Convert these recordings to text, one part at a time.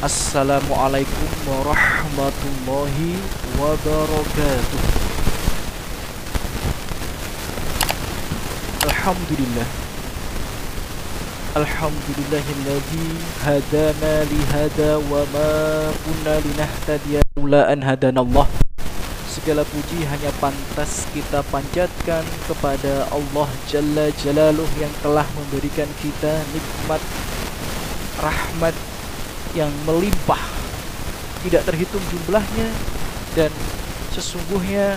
Assalamualaikum warahmatullahi wabarakatuh. Alhamdulillah. Alhamdulillahilladzi hadana lihada wa ma kunna linahtadiya laula an hadanallah. Segala puji hanya pantas kita panjatkan kepada Allah Jalla Jalaluh yang telah memberikan kita nikmat rahmat yang melimpah, tidak terhitung jumlahnya, dan sesungguhnya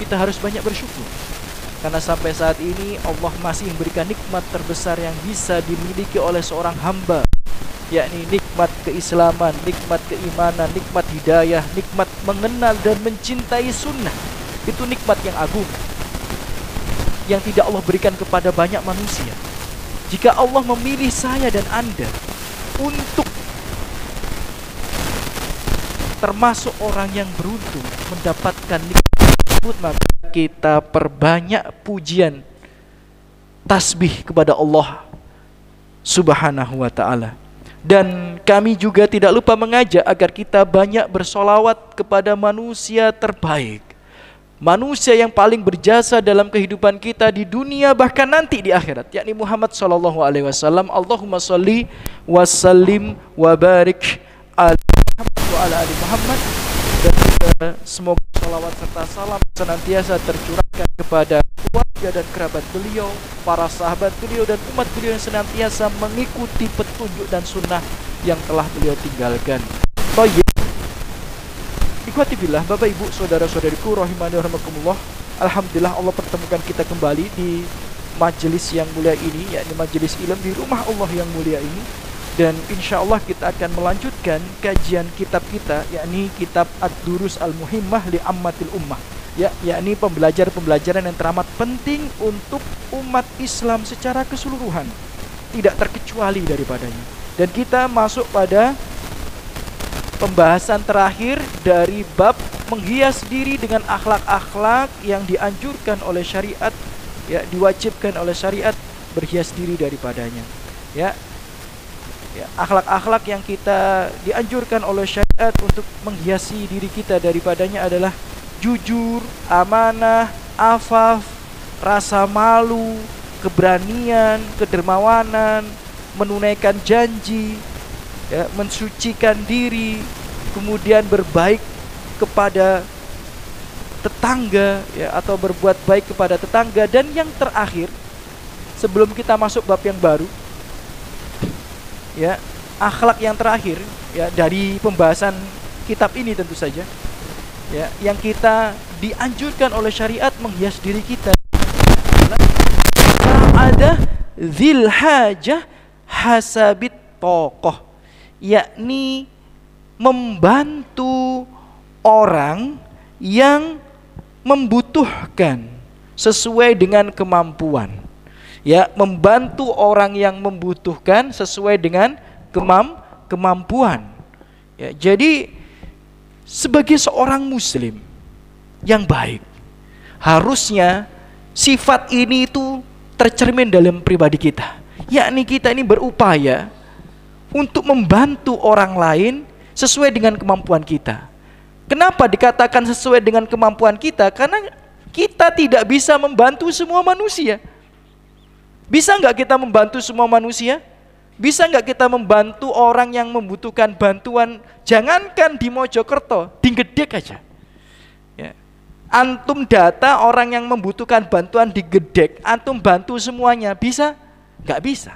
kita harus banyak bersyukur karena sampai saat ini Allah masih memberikan nikmat terbesar yang bisa dimiliki oleh seorang hamba, yakni nikmat keislaman, nikmat keimanan, nikmat hidayah, nikmat mengenal dan mencintai sunnah. Itu nikmat yang agung yang tidak Allah berikan kepada banyak manusia. Jika Allah memilih saya dan Anda untuk termasuk orang yang beruntung mendapatkan nikmat tersebut, maka kita perbanyak pujian tasbih kepada Allah Subhanahu wa ta'ala. Dan kami juga tidak lupa mengajak agar kita banyak bersolawat kepada manusia terbaik, manusia yang paling berjasa dalam kehidupan kita di dunia bahkan nanti di akhirat, yakni Muhammad sallallahu alaihi wasallam. Allahumma sholli wa sallim wa barik ala Muhammad wa ala ali Muhammad. Dan semoga salawat serta salam senantiasa tercurahkan kepada keluarga dan kerabat beliau, para sahabat beliau dan umat beliau yang senantiasa mengikuti petunjuk dan sunnah yang telah beliau tinggalkan. Baik, ikhwati billah, Bapak Ibu, saudara-saudariku rahimani rahimakumullah. Alhamdulillah Allah pertemukan kita kembali di majelis yang mulia ini, yakni majelis ilmu di rumah Allah yang mulia ini. Dan insya Allah kita akan melanjutkan kajian kitab kita, yakni kitab Ad-Durus Al-Muhimmah li Ammatil Ummah, yakni pembelajaran yang teramat penting untuk umat Islam secara keseluruhan, tidak terkecuali daripadanya. Dan kita masuk pada pembahasan terakhir dari bab menghias diri dengan akhlak-akhlak yang dianjurkan oleh syariat, diwajibkan oleh syariat berhias diri daripadanya. Akhlak-akhlak yang kita dianjurkan oleh syariat untuk menghiasi diri kita daripadanya adalah jujur, amanah, afaf, rasa malu, keberanian, kedermawanan, menunaikan janji, mensucikan diri, kemudian berbaik kepada tetangga, atau berbuat baik kepada tetangga. Dan yang terakhir, sebelum kita masuk bab yang baru, akhlak yang terakhir dari pembahasan kitab ini tentu saja, yang kita dianjurkan oleh syariat menghias diri kita ada dzil hajah hasabit tokoh, yakni membantu orang yang membutuhkan sesuai dengan kemampuan. Membantu orang yang membutuhkan sesuai dengan kemampuan. Jadi sebagai seorang muslim yang baik, harusnya sifat ini itu tercermin dalam pribadi kita, yakni kita ini berupaya untuk membantu orang lain sesuai dengan kemampuan kita. Kenapa dikatakan sesuai dengan kemampuan kita? Karena kita tidak bisa membantu semua manusia. Bisa nggak kita membantu semua manusia? Bisa nggak kita membantu orang yang membutuhkan bantuan? Jangankan di Mojokerto, di Gedek aja. Antum data orang yang membutuhkan bantuan di Gedek, antum bantu semuanya, bisa? Nggak bisa.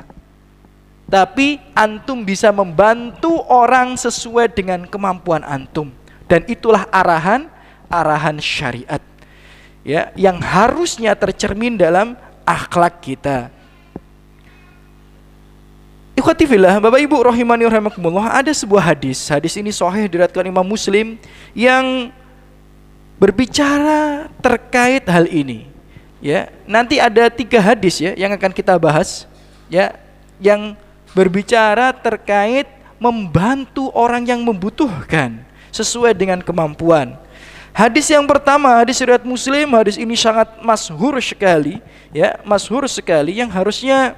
Tapi antum bisa membantu orang sesuai dengan kemampuan antum. Dan itulah arahan syariat, yang harusnya tercermin dalam akhlak kita. Ikhwati fillah, Bapak Ibu rahimani rahimakumullah, ada sebuah hadis ini sahih diriwayatkan Imam Muslim yang berbicara terkait hal ini. Nanti ada 3 hadis yang akan kita bahas, yang berbicara terkait membantu orang yang membutuhkan sesuai dengan kemampuan. Hadis yang pertama, hadis riwayat Muslim, hadis ini sangat masyhur sekali, masyhur sekali, yang harusnya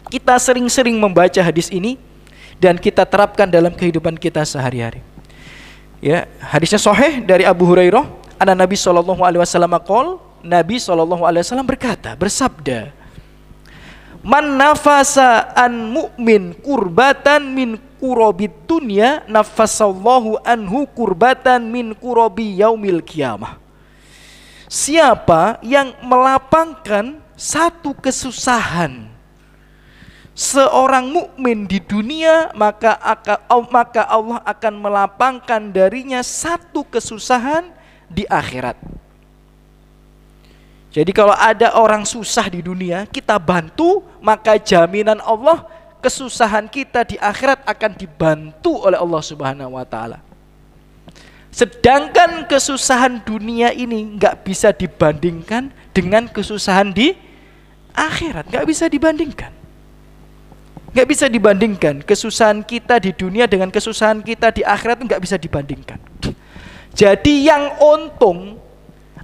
kita sering-sering membaca hadis ini dan kita terapkan dalam kehidupan kita sehari-hari. Ya, hadisnya sahih dari Abu Hurairah, anna Nabi sallallahu alaihi wasallam qol, Nabi sallallahu alaihi wasallam bersabda, "Man nafasa an mu'min kurbatan min kurobid dunya, nafasallahu anhu kurbatan min kurobi yaumil qiyamah." Siapa yang melapangkan satu kesusahan seorang mukmin di dunia, maka Allah akan melapangkan darinya satu kesusahan di akhirat. Jadi kalau ada orang susah di dunia, kita bantu, maka jaminan Allah kesusahan kita di akhirat akan dibantu oleh Allah Subhanahu wa taala. Sedangkan kesusahan dunia ini nggak bisa dibandingkan dengan kesusahan di akhirat, nggak bisa dibandingkan. Nggak bisa dibandingkan kesusahan kita di dunia dengan kesusahan kita di akhirat, nggak bisa dibandingkan. Jadi yang untung,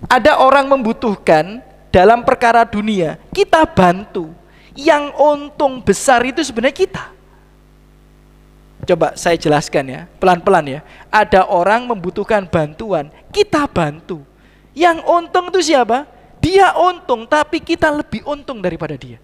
ada orang membutuhkan dalam perkara dunia, kita bantu. Yang untung besar itu sebenarnya kita. Coba saya jelaskan ya, pelan-pelan ya. Ada orang membutuhkan bantuan, kita bantu. Yang untung itu siapa? Dia untung, tapi kita lebih untung daripada dia.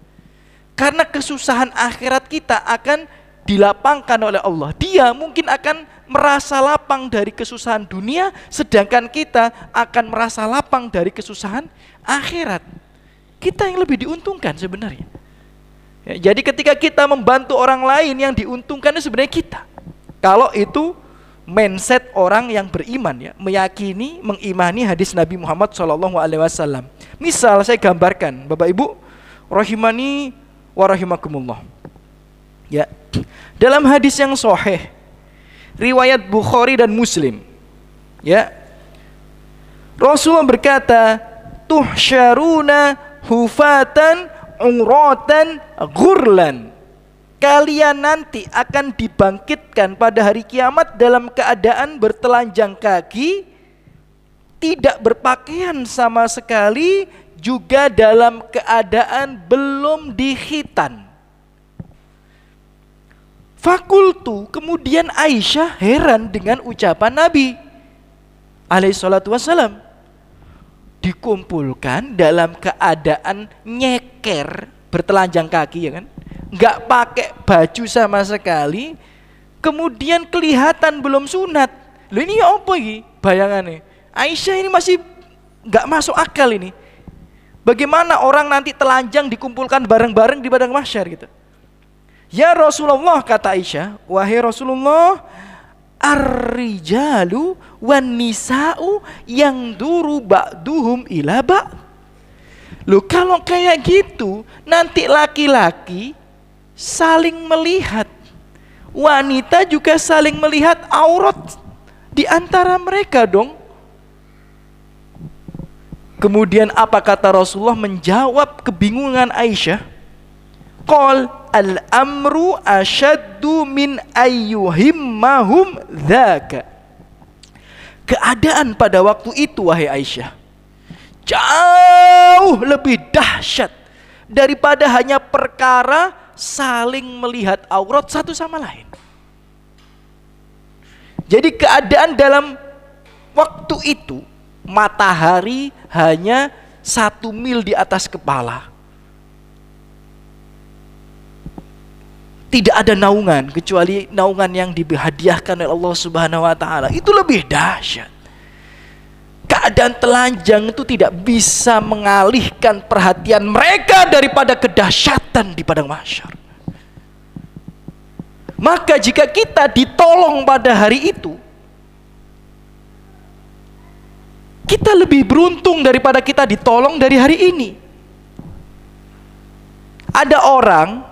Karena kesusahan akhirat kita akan dilapangkan oleh Allah. Dia mungkin akan merasa lapang dari kesusahan dunia, sedangkan kita akan merasa lapang dari kesusahan akhirat. Kita yang lebih diuntungkan sebenarnya. Ya, jadi ketika kita membantu orang lain, yang diuntungkan itu sebenarnya kita. Kalau itu mindset orang yang beriman ya, meyakini, mengimani hadis Nabi Muhammad SAW. Misal saya gambarkan, Bapak Ibu rahimani wa rahimakumullah. Ya. Dalam hadis yang sahih riwayat Bukhari dan Muslim, ya, Rasulullah berkata, tuhsyaruna hufatan uratan ghurlan. Kalian nanti akan dibangkitkan pada hari kiamat dalam keadaan bertelanjang kaki, tidak berpakaian sama sekali, juga dalam keadaan belum dikhitan. Fakultu, kemudian Aisyah heran dengan ucapan Nabi alaihissalatu wassalam. Dikumpulkan dalam keadaan nyeker, bertelanjang kaki ya kan, nggak pakai baju sama sekali, kemudian kelihatan belum sunat. Loh ini apa ini bayangannya? Aisyah ini masih nggak masuk akal ini. Bagaimana orang nanti telanjang dikumpulkan bareng-bareng di padang mahsyar gitu? Ya Rasulullah, kata Aisyah, wahai Rasulullah, ar-rijalu wan nisa'u yang duru ba'duhum ila ba'. Loh kalau kayak gitu, nanti laki-laki saling melihat, wanita juga saling melihat aurat di antara mereka dong. Kemudian apa kata Rasulullah menjawab kebingungan Aisyah? Qal al-amru asyaddu min ayyuhimmahum dzaka. Keadaan pada waktu itu wahai Aisyah jauh lebih dahsyat daripada hanya perkara saling melihat aurat satu sama lain. Jadi keadaan dalam waktu itu matahari hanya 1 mil di atas kepala. Tidak ada naungan kecuali naungan yang dihadiahkan oleh Allah Subhanahu wa taala. Itu lebih dahsyat. Keadaan telanjang itu tidak bisa mengalihkan perhatian mereka daripada kedahsyatan di padang mahsyar. Maka jika kita ditolong pada hari itu, kita lebih beruntung daripada kita ditolong dari hari ini. Ada orang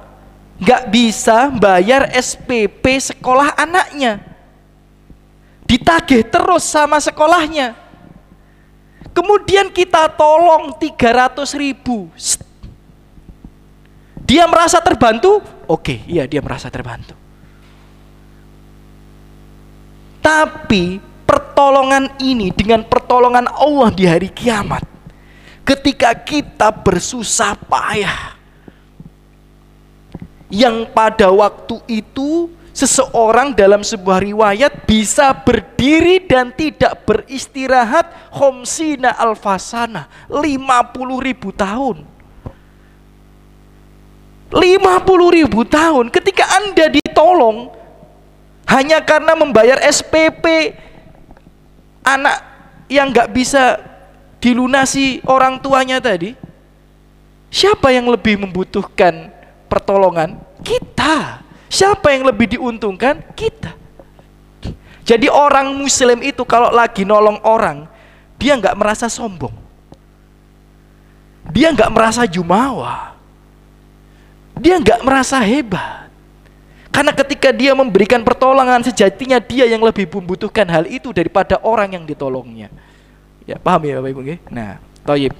gak bisa bayar SPP sekolah anaknya, ditagih terus sama sekolahnya. Kemudian kita tolong 300.000. Dia merasa terbantu? Oke, iya dia merasa terbantu. Tapi pertolongan ini dengan pertolongan Allah di hari kiamat, ketika kita bersusah payah, yang pada waktu itu seseorang dalam sebuah riwayat bisa berdiri dan tidak beristirahat khamsina alfasana, 50.000 tahun. 50.000 tahun. Ketika Anda ditolong hanya karena membayar SPP anak yang gak bisa dilunasi orang tuanya tadi, siapa yang lebih membutuhkan pertolongan? Kita. Siapa yang lebih diuntungkan? Kita. Jadi orang muslim itu kalau lagi nolong orang, dia gak merasa sombong, dia gak merasa jumawa, dia gak merasa hebat. Karena ketika dia memberikan pertolongan, sejatinya dia yang lebih membutuhkan hal itu daripada orang yang ditolongnya. Ya, paham ya Bapak Ibu? Nah, thayyib.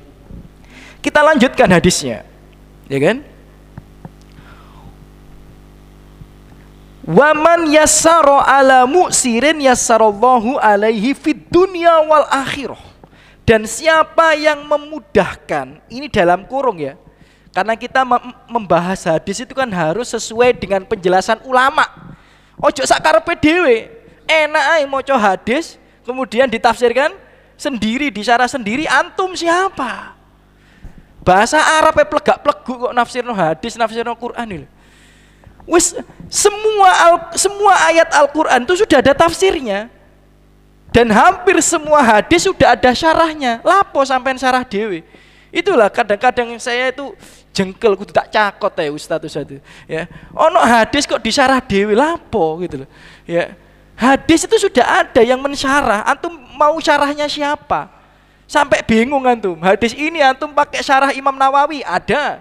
Kita lanjutkan hadisnya. Ya kan? Wa man yassara ala mu'sirin yassarallahu alaihi fid dunya wal akhirah. Dan siapa yang memudahkan, ini dalam kurung ya. Karena kita membahas hadis itu kan harus sesuai dengan penjelasan ulama. Ojo sakarepe dhewe. Enak ae maca hadis kemudian ditafsirkan sendiri, disyarah sendiri. Antum siapa? Bahasa Arab plegak-pleguk kok nafsirno hadis, nafsirno Quran ini. Wis semua ayat Al-Qur'an itu sudah ada tafsirnya. Dan hampir semua hadis sudah ada syarahnya. Lapo sampean syarah dhewe. Itulah kadang-kadang saya itu jengkel, kudu tak cakot ya Ustaz itu ya. Ono hadis kok disyarah dhewe lapo gitu loh. Ya. Hadis itu sudah ada yang mensyarah, antum mau syarahnya siapa? Sampai bingung antum. Hadis ini antum pakai syarah Imam Nawawi, ada.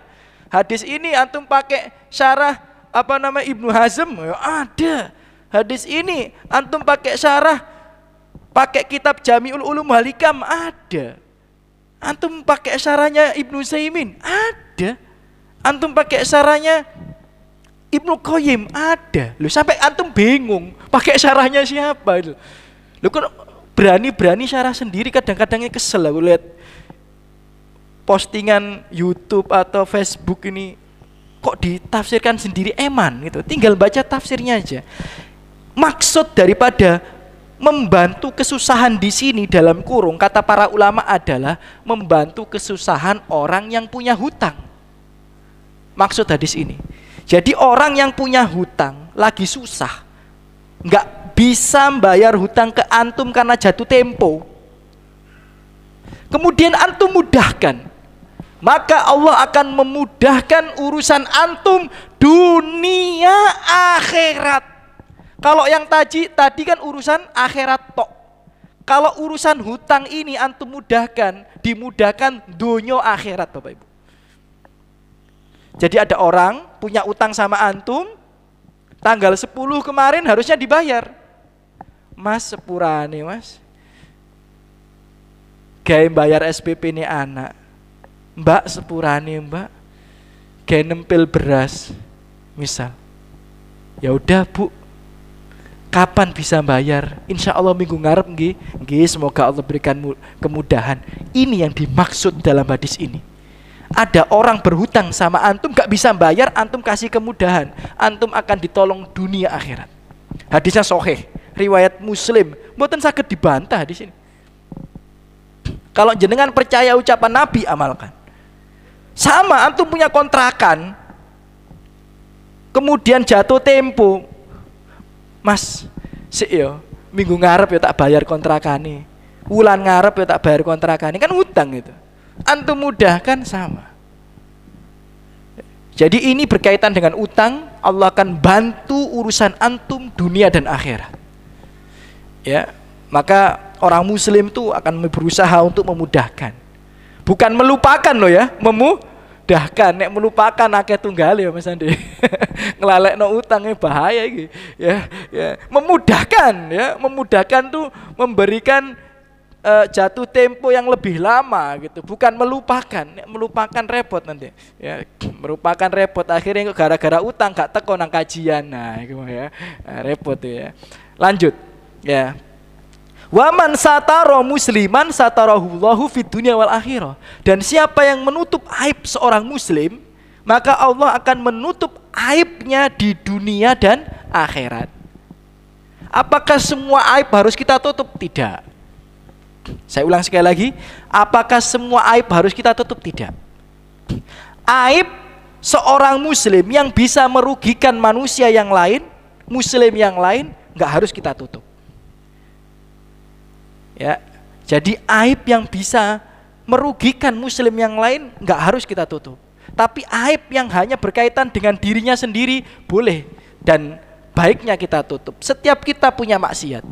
Hadis ini antum pakai syarah Ibnu Hazm, ya ada. Hadis ini antum pakai syarah pakai kitab Jami'ul Ulum wal Hikam, ada. Antum pakai syarahnya Ibnu Utsaimin, ada. Antum pakai syarahnya Ibnu Qayyim, ada. Loh, sampai antum bingung pakai syarahnya siapa itu. Loh, kok berani-berani syarah sendiri, kadang-kadangnya kesel aku lihat postingan YouTube atau Facebook ini kok ditafsirkan sendiri eman gitu. Tinggal baca tafsirnya aja. Maksud daripada membantu kesusahan di sini dalam kurung kata para ulama adalah membantu kesusahan orang yang punya hutang. Maksud hadis ini. Jadi orang yang punya hutang lagi susah, nggak bisa bayar hutang ke antum karena jatuh tempo. Kemudian antum mudahkan, maka Allah akan memudahkan urusan antum dunia akhirat. Kalau yang tadi kan urusan akhirat tok. Kalau urusan hutang ini antum mudahkan, dimudahkan dunia akhirat Bapak Ibu. Jadi ada orang punya utang sama antum, tanggal 10 kemarin harusnya dibayar. Mas sepurane mas, gawe bayar SPP ini anak. Mbak sepurane mbak, gawe nempel beras, misal. Ya udah bu, kapan bisa bayar? Insya Allah minggu ngarep nggih, semoga Allah berikan kemudahan. Ini yang dimaksud dalam hadis ini. Ada orang berhutang sama antum gak bisa bayar, antum kasih kemudahan, antum akan ditolong dunia akhirat. Hadisnya sahih, riwayat Muslim, mboten saged dibantah di sini. Kalau jenengan percaya ucapan Nabi, amalkan. Sama antum punya kontrakan, kemudian jatuh tempo, mas, yo minggu ngarep ya tak bayar kontrakane, wulan ngarep ya tak bayar kontrakane, kan hutang itu. Antum mudahkan sama. Jadi ini berkaitan dengan utang, Allah akan bantu urusan antum dunia dan akhirat. Ya, maka orang muslim itu akan berusaha untuk memudahkan. Bukan melupakan loh ya, memudahkan. Nek melupakan akeh tunggal ya Mas Andi. Ngelalekno utangnya bahaya iki. Ya, ya. Memudahkan tuh memberikan jatuh tempo yang lebih lama gitu, bukan melupakan. Melupakan repot nanti ya, merupakan repot akhirnya gara-gara utang gak teko nang kajian. Nah itu ya, repot ya. Lanjut ya. Waman sataro musliman satarahullahu fid dunya wal akhirah. Dan siapa yang menutup aib seorang muslim, maka Allah akan menutup aibnya di dunia dan akhirat. Apakah semua aib harus kita tutup? Tidak. Saya ulang sekali lagi, apakah semua aib harus kita tutup? Tidak. Aib seorang muslim yang bisa merugikan manusia yang lain, muslim yang lain, nggak harus kita tutup. Ya, jadi aib yang bisa merugikan muslim yang lain nggak harus kita tutup. Tapi aib yang hanya berkaitan dengan dirinya sendiri boleh dan baiknya kita tutup. Setiap kita punya maksiat.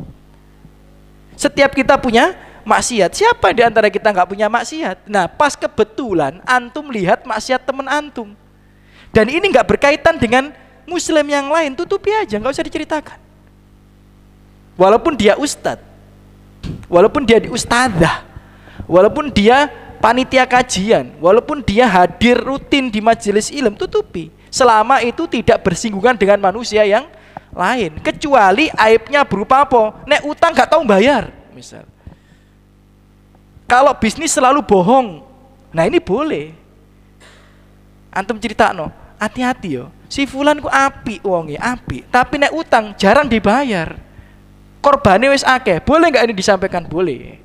Setiap kita punya maksiat. Siapa di antara kita nggak punya maksiat? Nah, pas kebetulan antum lihat maksiat teman antum. Dan ini nggak berkaitan dengan muslim yang lain, tutupi aja, nggak usah diceritakan. Walaupun dia ustadz, walaupun dia ustadzah, walaupun dia panitia kajian, walaupun dia hadir rutin di majelis ilmu, tutupi. Selama itu tidak bersinggungan dengan manusia yang lain. Kecuali aibnya berupa apa? Nek utang gak tahu bayar, misal. Kalau bisnis selalu bohong, nah ini boleh. Antum cerita no, hati-hati yo. Si fulan ku api uangnya, api. Tapi nek utang jarang dibayar. Korbannya wis akeh. Boleh nggak ini disampaikan? Boleh.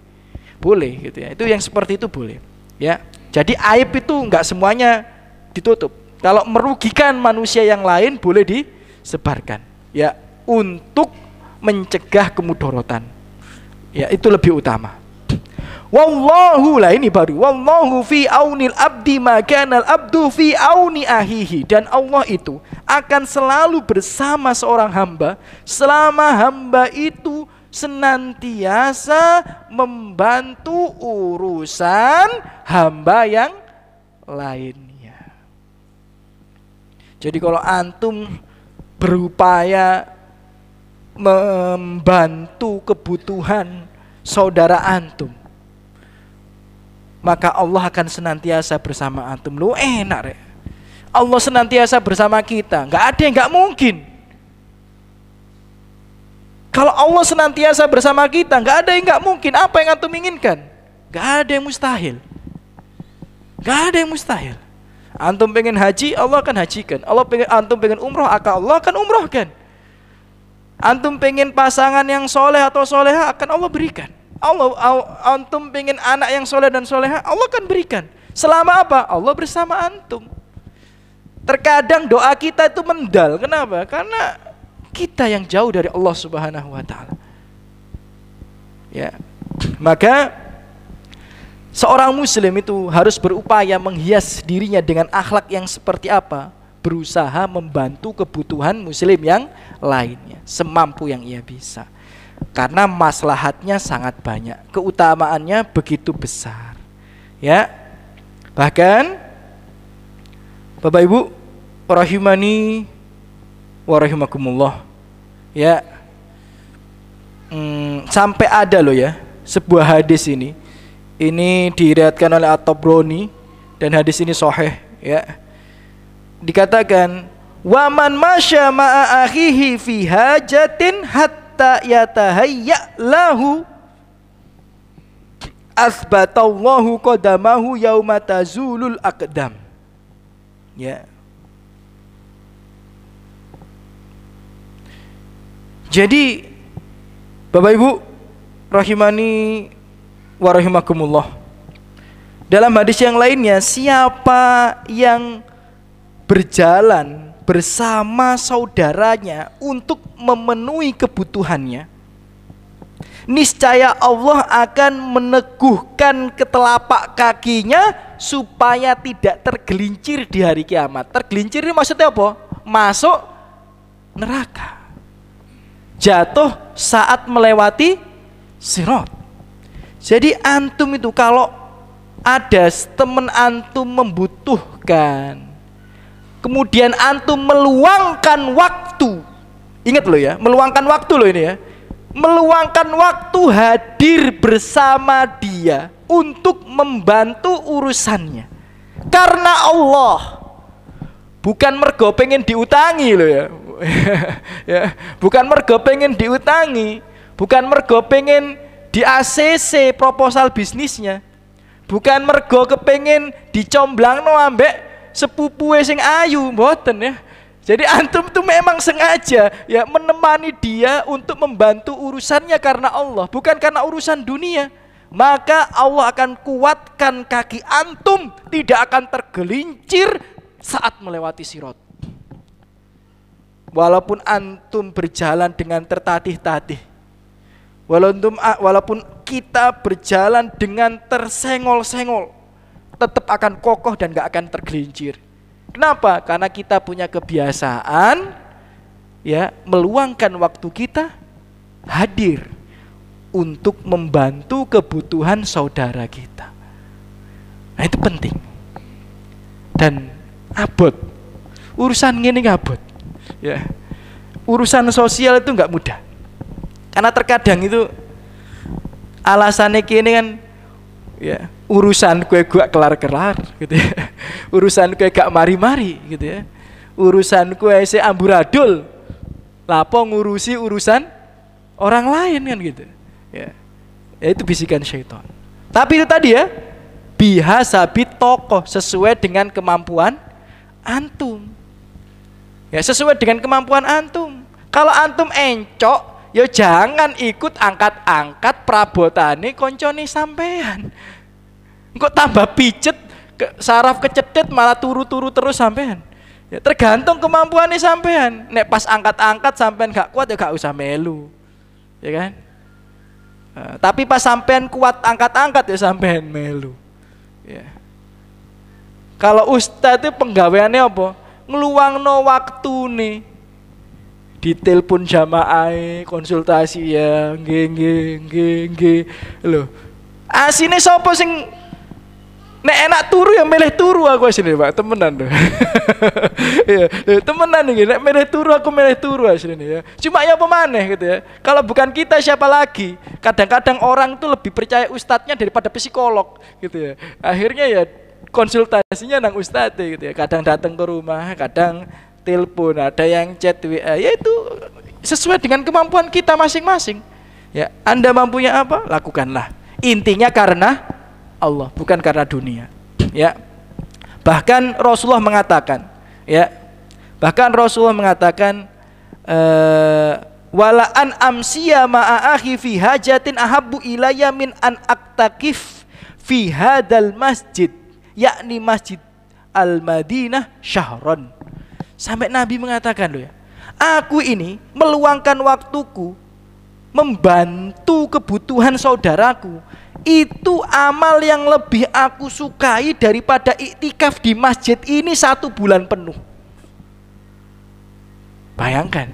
Boleh gitu ya. Itu yang seperti itu boleh. Ya. Jadi aib itu nggak semuanya ditutup. Kalau merugikan manusia yang lain boleh disebarkan. Ya, untuk mencegah kemudorotan. Ya, itu lebih utama. Wallahu, lah ini baru. Wallahu fi aunil abdi ma kana al abdu fi auni ahihi. Dan Allah itu akan selalu bersama seorang hamba selama hamba itu senantiasa membantu urusan hamba yang lainnya. Jadi kalau antum berupaya membantu kebutuhan saudara antum, maka Allah akan senantiasa bersama antum. Lu enak, Rek. Allah senantiasa bersama kita. Nggak ada yang nggak mungkin. Kalau Allah senantiasa bersama kita, nggak ada yang nggak mungkin. Apa yang antum inginkan? Nggak ada yang mustahil. Nggak ada yang mustahil. Antum pengen haji, Allah akan hajikan. Antum pengen umroh, Allah akan umrohkan. Antum pengen pasangan yang soleh atau soleha, akan Allah berikan. Antum pengen anak yang soleh dan soleha, Allah akan berikan. Selama apa? Allah bersama antum. Terkadang doa kita itu mendal. Kenapa? Karena kita yang jauh dari Allah Subhanahu wa ta'ala. Ya. Maka seorang muslim itu harus berupaya menghias dirinya dengan akhlak yang seperti apa? Berusaha membantu kebutuhan muslim yang lainnya semampu yang ia bisa. Karena maslahatnya sangat banyak, keutamaannya begitu besar. Ya. Bahkan Bapak Ibu rahimani wa rahimakumullah. Ya. Sampai ada loh ya sebuah hadis ini. Ini diriwayatkan oleh At-Tabrani dan hadis ini sahih ya. Dikatakan wa man masya ma'a akhihi fi hajatin hatta yatahayya lahu asbatallahu qadamahu yauma tazulul aqdam. Ya. Jadi Bapak Ibu rahimani wa rahimakumullah. Dalam hadis yang lainnya, siapa yang berjalan bersama saudaranya untuk memenuhi kebutuhannya, niscaya Allah akan meneguhkan ketelapak kakinya supaya tidak tergelincir di hari kiamat. Tergelincir ini maksudnya apa? Masuk neraka, jatuh saat melewati sirat. Jadi antum itu kalau ada teman antum membutuhkan, kemudian antum meluangkan waktu, ingat loh ya, meluangkan waktu loh ini ya, meluangkan waktu hadir bersama dia untuk membantu urusannya karena Allah, bukan mergo pengen diutangi loh ya. Ya, bukan mergo pengen diutangi, bukan mergo pengen di ACC proposal bisnisnya, bukan mergo kepengen dicomblangno ambek sepupu sing ayu, mboten ya. Jadi antum tuh memang sengaja ya menemani dia untuk membantu urusannya karena Allah, bukan karena urusan dunia. Maka Allah akan kuatkan kaki antum, tidak akan tergelincir saat melewati sirat. Walaupun antum berjalan dengan tertatih-tatih, walaupun kita berjalan dengan tersengol-sengol, tetap akan kokoh dan gak akan tergelincir. Kenapa? Karena kita punya kebiasaan ya meluangkan waktu kita hadir untuk membantu kebutuhan saudara kita. Nah itu penting. Dan abot. Urusan ini abot. Ya. Urusan sosial itu nggak mudah. Karena terkadang itu alasannya kini kan ya, urusan gue gak kelar-kelar gitu ya. Urusan gue gak mari-mari gitu ya. Urusan gue se amburadul. Lapo ngurusi urusan orang lain kan gitu. Ya. Itu bisikan syaitan. Tapi itu tadi ya, bihasabit tokoh sesuai dengan kemampuan antum. Ya, sesuai dengan kemampuan antum. Kalau antum encok, ya jangan ikut angkat-angkat prabotane koncone sampean. Kok tambah pijet, saraf kecedet malah turu-turu terus sampean. Ya tergantung kemampuannya sampean. Nek pas angkat-angkat sampean gak kuat ya gak usah melu. Ya kan? Tapi pas sampean kuat angkat-angkat ya sampean melu. Ya. Kalau ustadz itu penggaweannya apa? Ngeluangno waktu nih. Ditelepon jamaah, konsultasi ya, nggih. Loh. Asine sapa sing nek enak turu ya milih turu aku asline Pak, temenan lho. Iya, temenan iki nek milih turu aku milih turu asline ya. Cuma ya apa maneh gitu ya. Kalau bukan kita siapa lagi? Kadang-kadang orang tuh lebih percaya ustadznya daripada psikolog gitu ya. Akhirnya ya konsultasinya nang ustadz gitu ya. Kadang datang ke rumah, kadang telepon, ada yang chat WA. Ya itu sesuai dengan kemampuan kita masing-masing. Ya, Anda mampunya apa? Lakukanlah. Intinya karena Allah, bukan karena dunia. Ya. Bahkan Rasulullah mengatakan, ya. Bahkan Rasulullah mengatakan wala an amsiya ma'a akhi fi hajatin ahabbu ilayya min an aktakif fi hadal masjid, yakni Masjid Al-Madinah syahron. Sampai Nabi mengatakan loh ya, aku ini meluangkan waktuku membantu kebutuhan saudaraku, itu amal yang lebih aku sukai daripada iktikaf di masjid ini 1 bulan penuh. Bayangkan,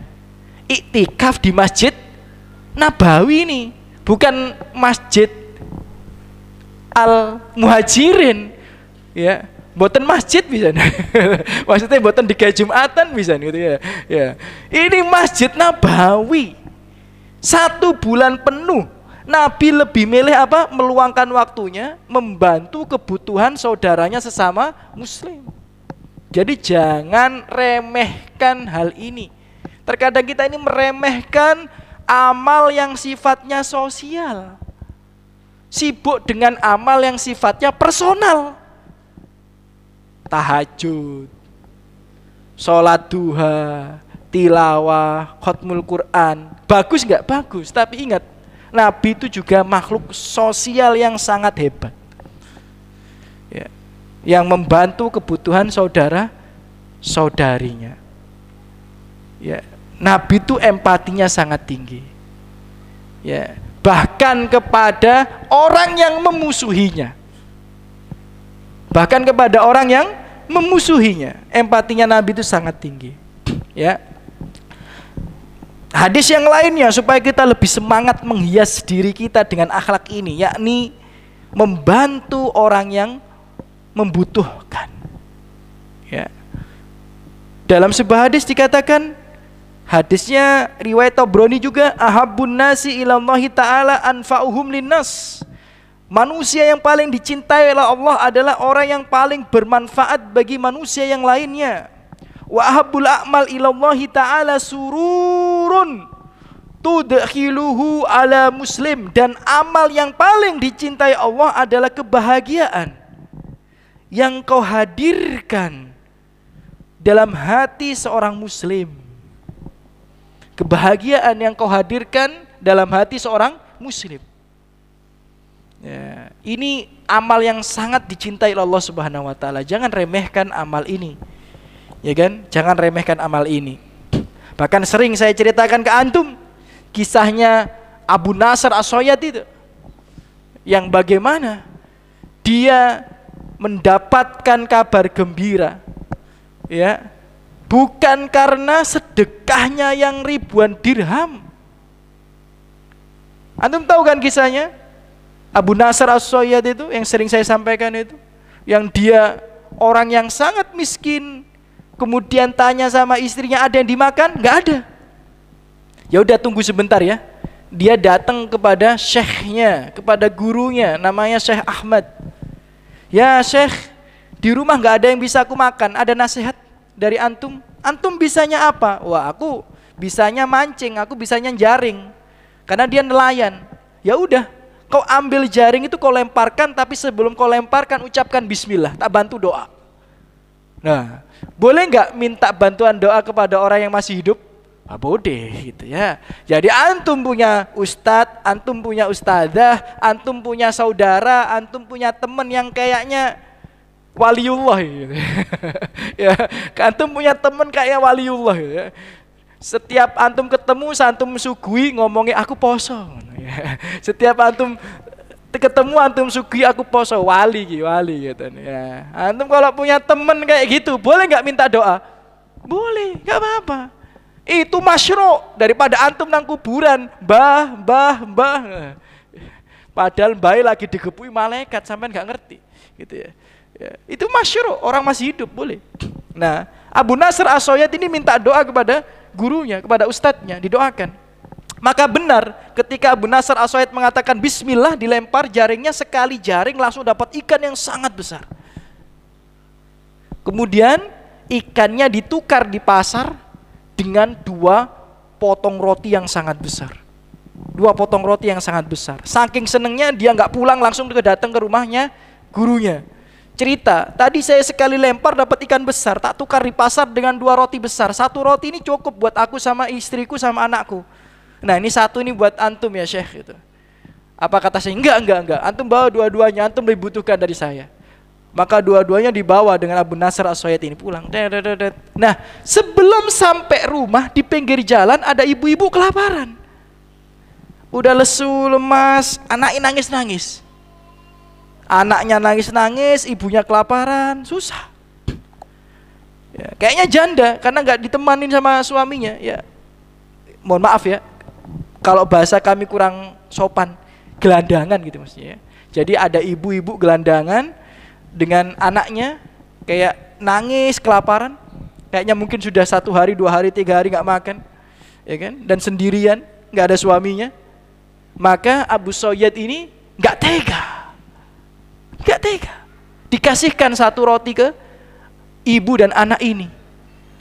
iktikaf di Masjid Nabawi ini, bukan Masjid Al-Muhajirin ya. Mboten masjid bisa. Maksudnya mboten digawe Jumatan bisa gitu ya. Ya. Ini Masjid Nabawi 1 bulan penuh. Nabi lebih milih apa? Meluangkan waktunya membantu kebutuhan saudaranya sesama muslim. Jadi jangan remehkan hal ini. Terkadang kita ini meremehkan amal yang sifatnya sosial. Sibuk dengan amal yang sifatnya personal. Tahajud, sholat duha, tilawah, khatmul Quran. Bagus nggak? Bagus. Tapi ingat, Nabi itu juga makhluk sosial yang sangat hebat ya, yang membantu kebutuhan saudara-saudarinya ya. Nabi itu empatinya sangat tinggi ya, bahkan kepada orang yang memusuhinya. Bahkan kepada orang yang memusuhinya, empatinya Nabi itu sangat tinggi ya. Hadis yang lainnya supaya kita lebih semangat menghias diri kita dengan akhlak ini, yakni membantu orang yang membutuhkan. Ya. Dalam sebuah hadis dikatakan, hadisnya riwayat Tabrani juga, ahabbun nasi ilallahi ta'ala anfa'uhum linnas. Manusia yang paling dicintai oleh Allah adalah orang yang paling bermanfaat bagi manusia yang lainnya. Wa ahabbul a'mal ilallahi ta'ala sururun tudkhiluhu ala muslim. Dan amal yang paling dicintai Allah adalah kebahagiaan yang kau hadirkan dalam hati seorang muslim. Kebahagiaan yang kau hadirkan dalam hati seorang muslim. Ya, ini amal yang sangat dicintai Allah Subhanahu wa taala. Jangan remehkan amal ini. Ya kan? Jangan remehkan amal ini. Bahkan sering saya ceritakan ke antum kisahnya Abu Nasr As-Sayyad itu. Yang bagaimana dia mendapatkan kabar gembira. Ya. Bukan karena sedekahnya yang ribuan dirham. Antum tahu kan kisahnya? Abu Nasr As-Sayyad itu yang sering saya sampaikan itu, yang dia orang yang sangat miskin, kemudian tanya sama istrinya, ada yang dimakan? Nggak ada. Ya udah tunggu sebentar ya. Dia datang kepada syekhnya, kepada gurunya, namanya Syekh Ahmad. Ya Syekh, di rumah nggak ada yang bisa aku makan, ada nasihat dari antum? Antum bisanya apa? Wah, aku bisanya mancing, aku bisanya jaring. Karena dia nelayan. Ya udah, kau ambil jaring itu kau lemparkan, tapi sebelum kau lemparkan ucapkan bismillah, tak bantu doa. Nah, boleh nggak minta bantuan doa kepada orang yang masih hidup? Ah, boleh gitu ya. Jadi antum punya ustadz, antum punya ustadzah, antum punya saudara, antum punya teman yang kayaknya waliullah gitu. Ya, antum punya teman kayak waliullah gitu ya. Setiap antum ketemu, antum sugui ngomongnya aku poso. Ya. Setiap antum ketemu, antum sugui aku poso, wali gitu ya. Antum kalau punya teman kayak gitu, boleh nggak minta doa? Boleh, nggak apa-apa. Itu masyru' daripada antum nang kuburan, mbah. Padahal mbah lagi digepui malaikat, sampean nggak ngerti, gitu ya. Ya, itu masyru', orang masih hidup boleh. Nah, Abu Nasr As-Sayyad ini minta doa kepada gurunya, kepada ustadznya, didoakan. Maka benar ketika Abu Nasr As-Sayyad mengatakan bismillah, dilempar jaringnya, sekali jaring langsung dapat ikan yang sangat besar. Kemudian ikannya ditukar di pasar dengan 2 potong roti yang sangat besar. 2 potong roti yang sangat besar. Saking senengnya dia nggak pulang, langsung datang ke rumahnya gurunya. Cerita, tadi saya sekali lempar dapat ikan besar, tak tukar di pasar dengan 2 roti besar. 1 roti ini cukup buat aku sama istriku sama anakku. Nah, ini 1 ini buat antum ya Syekh gitu. Apa kata saya? Enggak. Antum bawa dua-duanya, antum lebih butuhkan dari saya. Maka dua-duanya dibawa dengan Abu Nasr As-Sayyad ini pulang. Nah, sebelum sampai rumah di pinggir jalan ada ibu-ibu kelaparan. Udah lesu, lemas, anaknya nangis-nangis. Anaknya nangis-nangis, ibunya kelaparan, susah. Ya, kayaknya janda karena nggak ditemanin sama suaminya. Ya, mohon maaf ya, kalau bahasa kami kurang sopan, gelandangan gitu maksudnya. Ya. Jadi ada ibu-ibu gelandangan dengan anaknya, kayak nangis kelaparan, kayaknya mungkin sudah 1 hari, 2 hari, 3 hari nggak makan, ya kan? Dan sendirian, nggak ada suaminya. Maka Abu Sayyad ini nggak tega. Dikasihkan 1 roti ke ibu dan anak ini.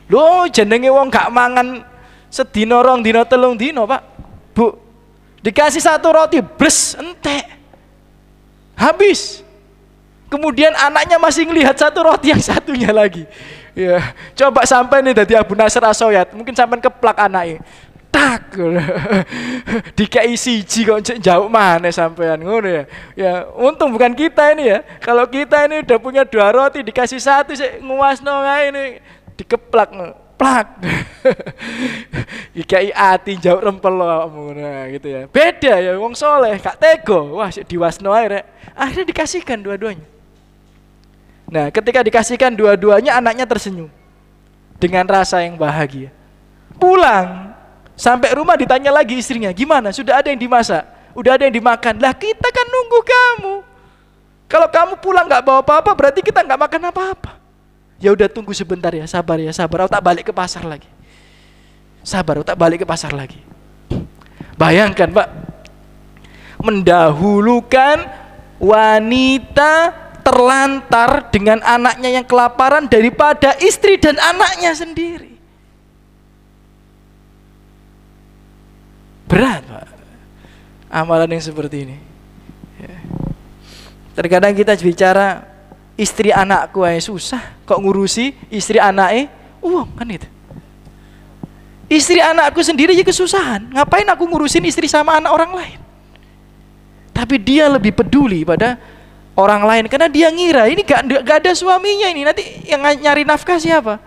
Loh, jenenge wong gak mangan sedina 2 dina 3 dina, Pak. Bu, dikasih 1 roti, bles, entek. Habis. Kemudian anaknya masih ngelihat 1 roti yang satunya lagi. Ya, coba sampai nih dari Abu Nasr As-Sayyad, mungkin sampai keplak anaknya. Tak, dikai siji kok jauh mana sampean ngono ya. Ya untung bukan kita ini ya. Kalau kita ini udah punya 2 roti dikasih 1 sik nguasno kae ini dikeplak plak. Dikai ati jauh rempel awakmu nah gitu ya. Beda ya wong soleh gak tego. Wah sik diwasno ae rek. Akhirnya dikasihkan dua-duanya. Nah, ketika dikasihkan dua-duanya anaknya tersenyum dengan rasa yang bahagia. Pulang sampai rumah ditanya lagi istrinya, gimana? Sudah ada yang dimasak? Udah ada yang dimakan? Lah kita kan nunggu kamu. Kalau kamu pulang nggak bawa apa-apa, berarti kita nggak makan apa-apa. Ya udah tunggu sebentar ya, sabar. Aku tak balik ke pasar lagi. Sabar, aku tak balik ke pasar lagi. Bayangkan Pak, mendahulukan wanita terlantar dengan anaknya yang kelaparan daripada istri dan anaknya sendiri. Berat Pak, amalan yang seperti ini. Ya. Terkadang kita bicara istri anakku aja susah, kok ngurusi istri anaknya uang kan itu. Istri anakku sendiri aja kesusahan, ngapain aku ngurusin istri sama anak orang lain? Tapi dia lebih peduli pada orang lain karena dia ngira ini gak ada suaminya, ini nanti yang nyari nafkah siapa?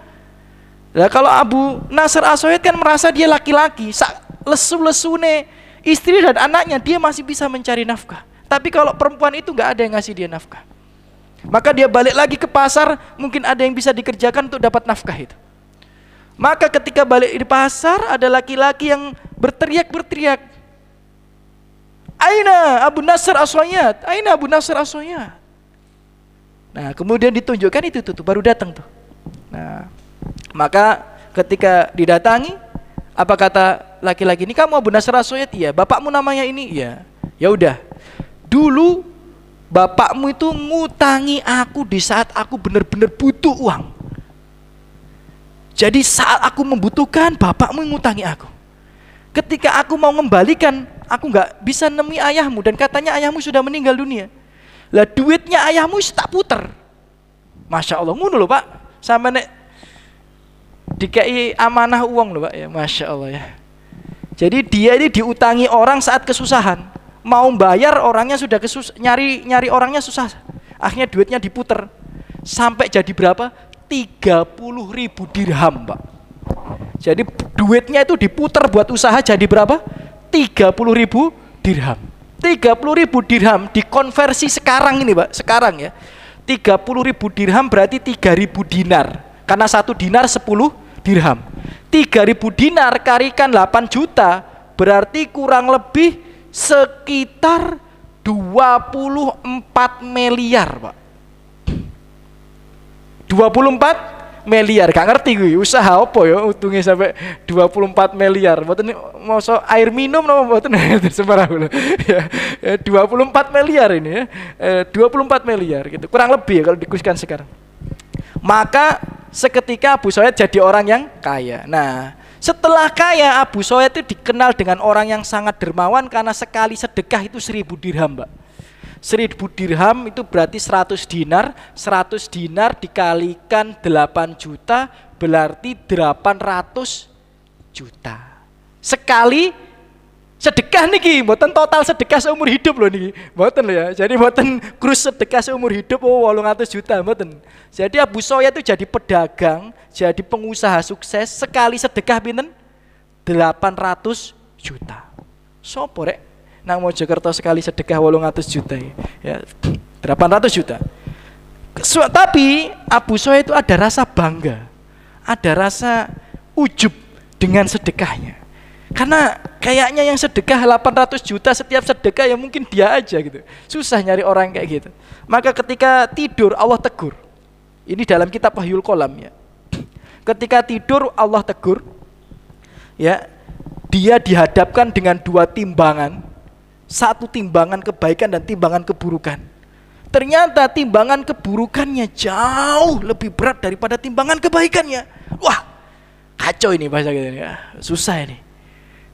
Nah, kalau Abu Nasr As-Sayyid kan merasa dia laki-laki, lesu-lesune istri dan anaknya dia masih bisa mencari nafkah. Tapi kalau perempuan itu gak ada yang ngasih dia nafkah, maka dia balik lagi ke pasar, mungkin ada yang bisa dikerjakan untuk dapat nafkah itu. Maka ketika balik di pasar ada laki-laki yang berteriak, Aina Abu Nasr As-Sayyid, Aina Abu Nasr As-Sayyid. Nah kemudian ditunjukkan itu tuh baru datang tuh. Nah maka ketika didatangi, apa kata laki-laki ini? Kamu Abu Nasr As-Sayyid? Iya. Bapakmu namanya ini? Iya. Ya udah. Dulu bapakmu itu ngutangi aku di saat aku benar-benar butuh uang. Jadi saat aku membutuhkan, bapakmu ngutangi aku. Ketika aku mau mengembalikan, aku nggak bisa nemui ayahmu dan katanya ayahmu sudah meninggal dunia. Lah duitnya ayahmu tak puter. Masya Allah, ngono loh Pak. Sampai nek dikai amanah uang loh Pak ya, Masya Allah ya. Jadi dia ini diutangi orang saat kesusahan. Mau bayar orangnya sudah nyari orangnya susah. Akhirnya duitnya diputer. Sampai jadi berapa? 30.000 dirham Pak. Jadi duitnya itu diputer buat usaha jadi berapa? 30.000 dirham. 30.000 dirham dikonversi sekarang ini Pak. Sekarang ya 30.000 dirham berarti 3.000 dinar. Karena 1 dinar 10 dirham. 3.000 dinar kalikan 8 juta berarti kurang lebih sekitar 24 miliar Pak. 24 miliar, gak ngerti gue usaha apa ya untungnya sampai 24 miliar. Mboten mau air minum napa mboten sembarang ya, 24 miliar ini ya. 24 miliar gitu. Kurang lebih ya kalau dikuiskan sekarang. Maka seketika Abu Sayyid jadi orang yang kaya. Nah, setelah kaya Abu Sayyid itu dikenal dengan orang yang sangat dermawan karena sekali sedekah itu 1.000 dirham, Mbak. 1.000 dirham itu berarti 100 dinar. 100 dinar dikalikan 8 juta berarti 800 juta sekali sedekah niki. Mboten total sedekah seumur hidup loh niki, mboten loh ya. Jadi mboten krus sedekah seumur hidup 800 juta, mboten. Jadi Abu Sayyid itu jadi pedagang, jadi pengusaha sukses, sekali sedekah pinten? 800 juta. Sopo rek nang Mojokerto sekali sedekah 800 juta ya, 800 juta. Tapi Abu Sayyid itu ada rasa bangga, ada rasa ujub dengan sedekahnya. Karena kayaknya yang sedekah 800 juta setiap sedekah ya mungkin dia aja gitu. Susah nyari orang kayak gitu. Maka ketika tidur Allah tegur. Ini dalam kitab Wahyul Qalam ya. Ketika tidur Allah tegur ya, dia dihadapkan dengan 2 timbangan. 1 timbangan kebaikan dan timbangan keburukan. Ternyata timbangan keburukannya jauh lebih berat daripada timbangan kebaikannya. Wah, kacau ini bahasa gitu ya. Susah ini.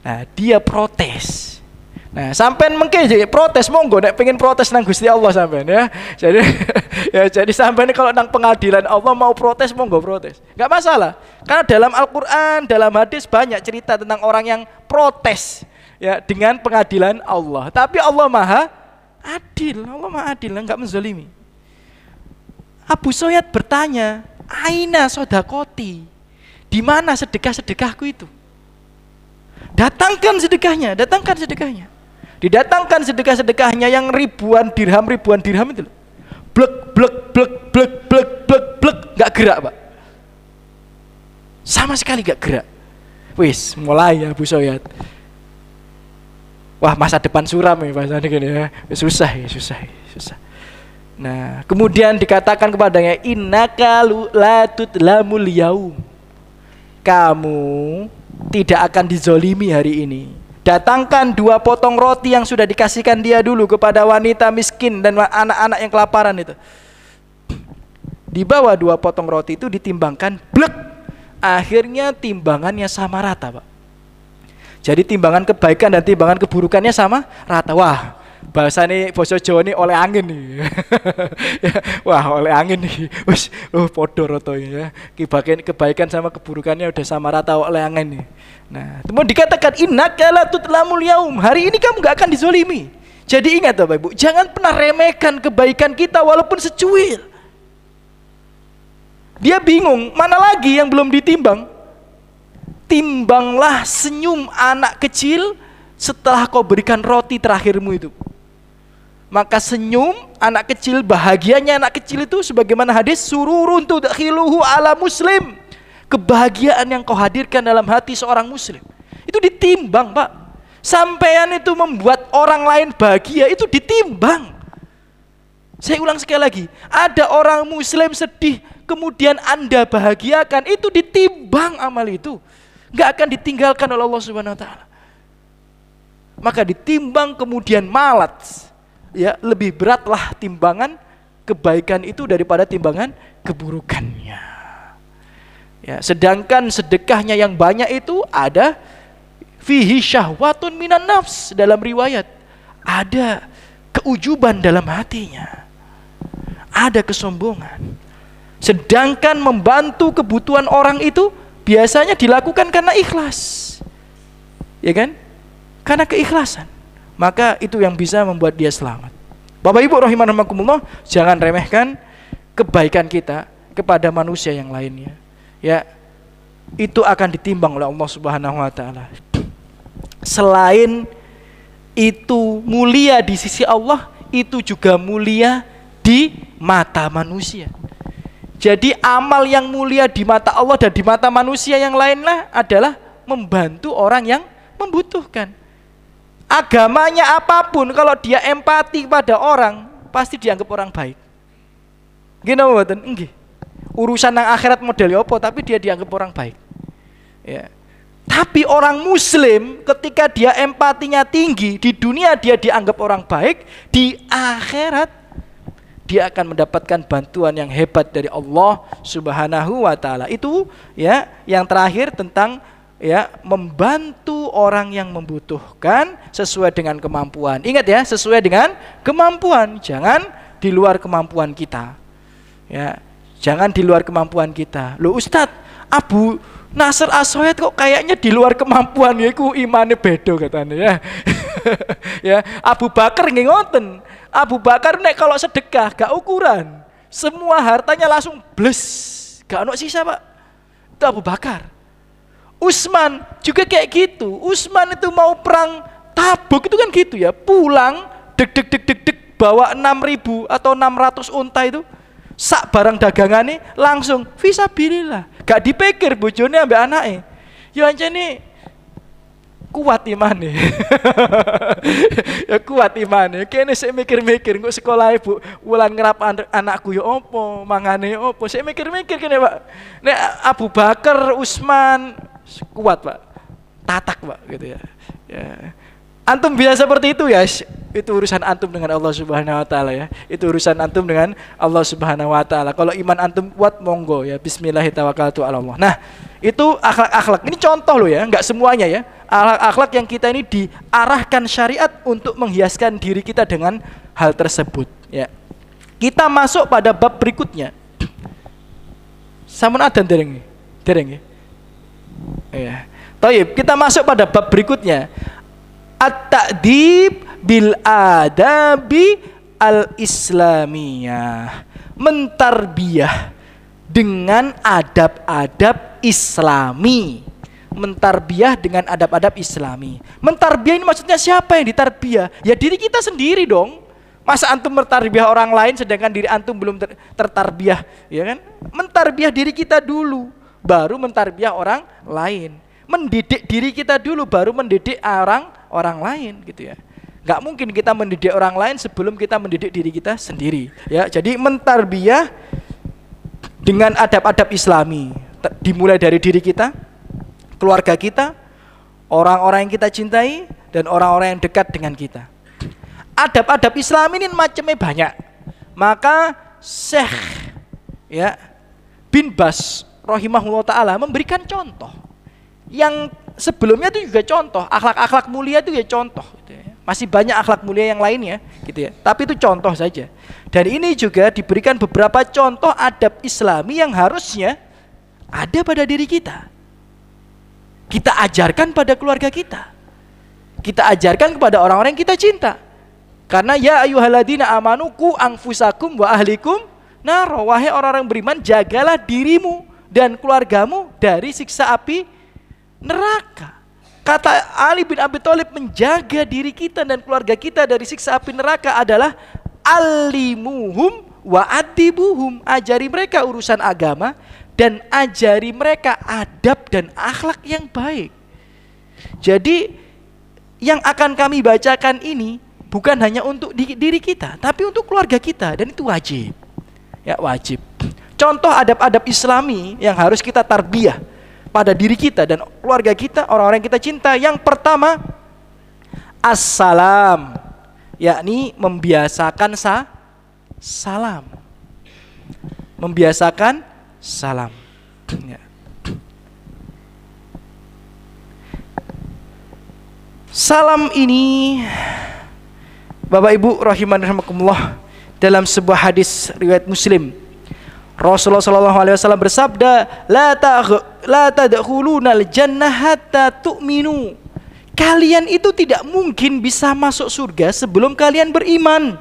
Nah, dia protes. Nah, sampean mengke protes monggo nek pengen protes nang Gusti Allah sampean ya. Jadi ya jadi sampean kalau nang pengadilan Allah mau protes monggo protes. Enggak masalah. Karena dalam Al-Qur'an, dalam hadis banyak cerita tentang orang yang protes ya dengan pengadilan Allah. Tapi Allah Maha adil, Allah Maha adil, enggak menzalimi. Abu Sayyid bertanya, "Aina sodakoti?" Di mana sedekah-sedekahku itu? Datangkan sedekahnya, datangkan sedekahnya. Didatangkan sedekah-sedekahnya yang ribuan dirham itu. Blek blek blek blek blek blek blek, enggak gerak, Pak. Sama sekali enggak gerak. Wis, mulai Abu Sayyid. Wah, masa depan suram ya bahasanya gini ya. Susah. Nah, kemudian dikatakan kepadanya, innaka la tutlamul yaum. Kamu tidak akan dizolimi hari ini. Datangkan 2 potong roti yang sudah dikasihkan dia dulu kepada wanita miskin dan anak-anak yang kelaparan itu. Dibawa 2 potong roti itu ditimbangkan, blek. Akhirnya timbangannya sama rata, Pak. Jadi timbangan kebaikan dan timbangan keburukannya sama rata. Wah, bahasane basa Jawa ini oleh angin nih. Ya, wah, oleh angin nih. Wis padha rata ya. Kebaikan sama keburukannya udah sama rata oleh angin nih. Nah, kemudian dikatakan innaka la tutlamul yaum. Hari ini kamu gak akan dizolimi. Jadi ingat Bapak Ibu, jangan pernah remehkan kebaikan kita walaupun secuil. Dia bingung, mana lagi yang belum ditimbang? Timbanglah senyum anak kecil setelah kau berikan roti terakhirmu itu. Maka senyum anak kecil, bahagianya anak kecil itu sebagaimana hadis sururun tudkhiluhu ala muslim. Kebahagiaan yang kau hadirkan dalam hati seorang muslim. Itu ditimbang, Pak. Sampean itu membuat orang lain bahagia itu ditimbang. Saya ulang sekali lagi, ada orang muslim sedih kemudian Anda bahagiakan, itu ditimbang amal itu. Enggak akan ditinggalkan oleh Allah Subhanahu wa taala. Maka ditimbang kemudian malat. Ya, lebih beratlah timbangan kebaikan itu daripada timbangan keburukannya. Ya, sedangkan sedekahnya yang banyak itu ada fihi syahwatun minan nafs, dalam riwayat ada keujuban dalam hatinya, ada kesombongan. Sedangkan membantu kebutuhan orang itu biasanya dilakukan karena ikhlas, ya kan? Karena keikhlasan. Maka itu yang bisa membuat dia selamat. Bapak Ibu rahimakumullah, jangan remehkan kebaikan kita kepada manusia yang lainnya. Ya, itu akan ditimbang oleh Allah Subhanahu wa taala. Selain itu mulia di sisi Allah, itu juga mulia di mata manusia. Jadi amal yang mulia di mata Allah dan di mata manusia yang lainnya adalah membantu orang yang membutuhkan. Agamanya apapun, kalau dia empati pada orang, pasti dianggap orang baik. Gini mboten? Nggih. Urusan nang akhirat model apa, tapi dia dianggap orang baik. Ya. Tapi orang muslim ketika dia empatinya tinggi, di dunia dia dianggap orang baik, di akhirat dia akan mendapatkan bantuan yang hebat dari Allah Subhanahu wa taala. Itu ya, yang terakhir tentang ya, membantu orang yang membutuhkan sesuai dengan kemampuan. Ingat ya, sesuai dengan kemampuan, jangan di luar kemampuan kita. Ya, jangan di luar kemampuan kita. Loh Ustadz, Abu Nasr As-Soyad kok kayaknya di luar kemampuan, ya iku imane bedo katanya ya. Ya, Abu Bakar nggih ngoten. Abu Bakar nek kalau sedekah gak ukuran. Semua hartanya langsung bles. Gak ono sisa, Pak. Itu Abu Bakar. Utsman juga kayak gitu. Utsman itu mau perang Tabuk itu kan gitu ya. Pulang deg bawa 6.000 atau 600 unta itu. Sak barang dagangannya langsung fisabilillah. Gak dipikir bojone ambek anake. Ya ancene kuat imane. Ya kuat imane. Kene sik mikir-mikir kok sekolah ibu wulan ngerap anakku ya opo, mangane opo. Sik mikir-mikir kene, Pak. Nek Abu Bakar, Utsman kuat, Pak. Tatak, Pak, gitu ya. Ya. Antum biasa seperti itu ya, itu urusan antum dengan Allah Subhanahu wa taala ya. Itu urusan antum dengan Allah Subhanahu wa taala. Kalau iman antum kuat monggo ya, bismillahirrahmanirrahim. Nah, itu akhlak-akhlak. Ini contoh loh ya, enggak semuanya ya. Akhlak-akhlak yang kita ini diarahkan syariat untuk menghiaskan diri kita dengan hal tersebut ya. Kita masuk pada bab berikutnya. Sampun adzan dereng ya. Ya. Baik, kita masuk pada bab berikutnya. At-ta'dib bil adabi al-islamiyah. Mentarbiyah dengan adab-adab islami. Mentarbiyah dengan adab-adab islami. Mentarbiyah ini maksudnya siapa yang ditarbiyah? Ya diri kita sendiri dong. Masa antum mentarbiyah orang lain sedangkan diri antum belum tertarbiyah, ya kan? Mentarbiyah diri kita dulu, baru mentarbiyah orang lain. Mendidik diri kita dulu, baru mendidik orang lain gitu ya. Gak mungkin kita mendidik orang lain sebelum kita mendidik diri kita sendiri ya. Jadi mentarbiyah dengan adab-adab islami, dimulai dari diri kita, keluarga kita, orang-orang yang kita cintai, dan orang-orang yang dekat dengan kita. Adab-adab Islam ini macamnya banyak. Maka Syekh ya bin Bas rahimahullah ta'ala memberikan contoh. Yang sebelumnya itu juga contoh, akhlak-akhlak mulia itu ya contoh gitu ya. Masih banyak akhlak mulia yang lainnya, gitu ya. Tapi itu contoh saja. Dan ini juga diberikan beberapa contoh adab Islami yang harusnya ada pada diri kita. Kita ajarkan pada keluarga kita. Kita ajarkan kepada orang-orang yang kita cinta. Karena ya ayyuhalladzina amanu qu anfusakum wa ahlikum nar. Wahai orang-orang beriman, jagalah dirimu dan keluargamu dari siksa api neraka. Kata Ali bin Abi Thalib, menjaga diri kita dan keluarga kita dari siksa api neraka adalah alimuhum wa adibuhum. Ajari mereka urusan agama dan ajari mereka adab dan akhlak yang baik. Jadi yang akan kami bacakan ini bukan hanya untuk diri kita, tapi untuk keluarga kita, dan itu wajib. Ya, wajib. Contoh adab-adab Islami yang harus kita tarbiyah pada diri kita dan keluarga kita, orang-orang yang kita cinta. Yang pertama, assalam, yakni membiasakan salam. Membiasakan salam. Ya. Salam ini, Bapak Ibu rahimani rahimakumullah, dalam sebuah hadis riwayat Muslim, Rasulullah SAW bersabda, la tadkhulunal jannah hatta tu'minu. Kalian itu tidak mungkin bisa masuk surga sebelum kalian beriman.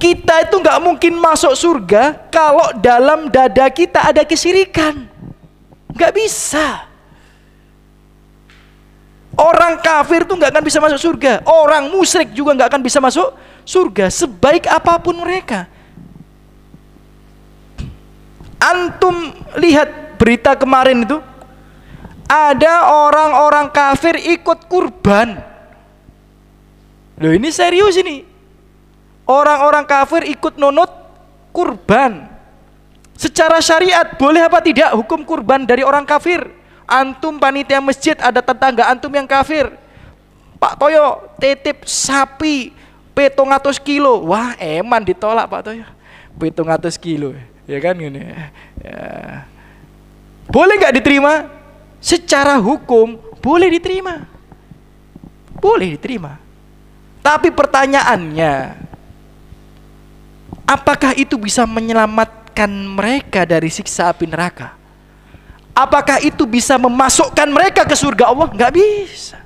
Kita itu nggak mungkin masuk surga kalau dalam dada kita ada kesyirikan. Nggak bisa. Orang kafir tuh nggak akan bisa masuk surga. Orang musyrik juga nggak akan bisa masuk surga, sebaik apapun mereka. Antum lihat berita kemarin itu, ada orang-orang kafir ikut kurban. Loh, ini serius ini. Orang-orang kafir ikut nunut kurban. Secara syariat boleh apa tidak hukum kurban dari orang kafir? Antum panitia masjid, ada tetangga antum yang kafir, Pak Toyo titip sapi 700 kilo. Wah, eman ditolak Pak Toyo. 700 kilo. Ya kan gini. Ya. Boleh nggak diterima? Secara hukum boleh diterima. Boleh diterima. Tapi pertanyaannya, apakah itu bisa menyelamatkan mereka dari siksa api neraka? Apakah itu bisa memasukkan mereka ke surga Allah? Nggak bisa.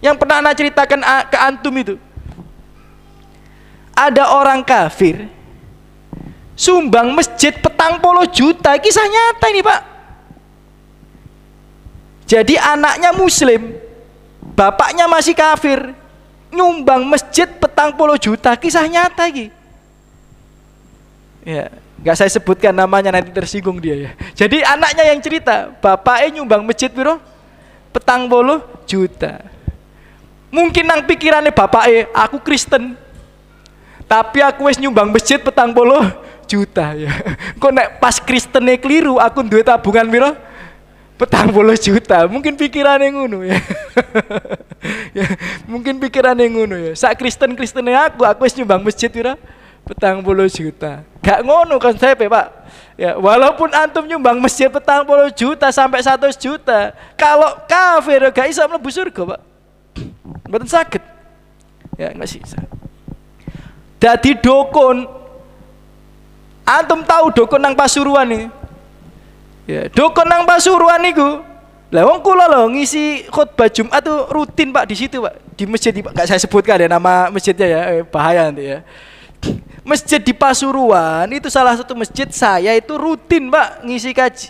Yang pernah Ana ceritakan ke antum itu, ada orang kafir sumbang masjid 40 juta. Kisah nyata ini Pak. Jadi anaknya muslim, bapaknya masih kafir, nyumbang masjid 40 juta. Kisah nyata ini. Ya, nggak saya sebutkan namanya, nanti tersinggung dia ya. Jadi anaknya yang cerita, bapaknya nyumbang masjid biro 40 juta. Mungkin nang pikirannya bapaknya, aku Kristen, tapi aku wis nyumbang masjid 40 juta ya. Kok nek pas Kristennya keliru, aku duwe tabungan biro 40 juta. Mungkin pikirannya ngono ya. Ya, mungkin pikirannya ngono ya. Sak Kristennya aku wis nyumbang masjid biro 40 juta. Gak ngono konsepnya Pak. Ya, walaupun antum nyumbang masjid 40 juta sampai 100 juta, kalau kafir gak bisa mlebu surga Pak. Mboten saged. Ya, enggak sih. Dadi dukun. Antum tahu dukun nang Pasuruan nih? Ya, dukun nang Pasuruan niku. Lah wong kula lho ngisi khutbah Jumat tuh rutin Pak di situ Pak. Di masjid Pak, enggak saya sebutkan ya nama masjidnya ya, bahaya nanti ya. Masjid di Pasuruan itu salah satu masjid saya itu rutin Pak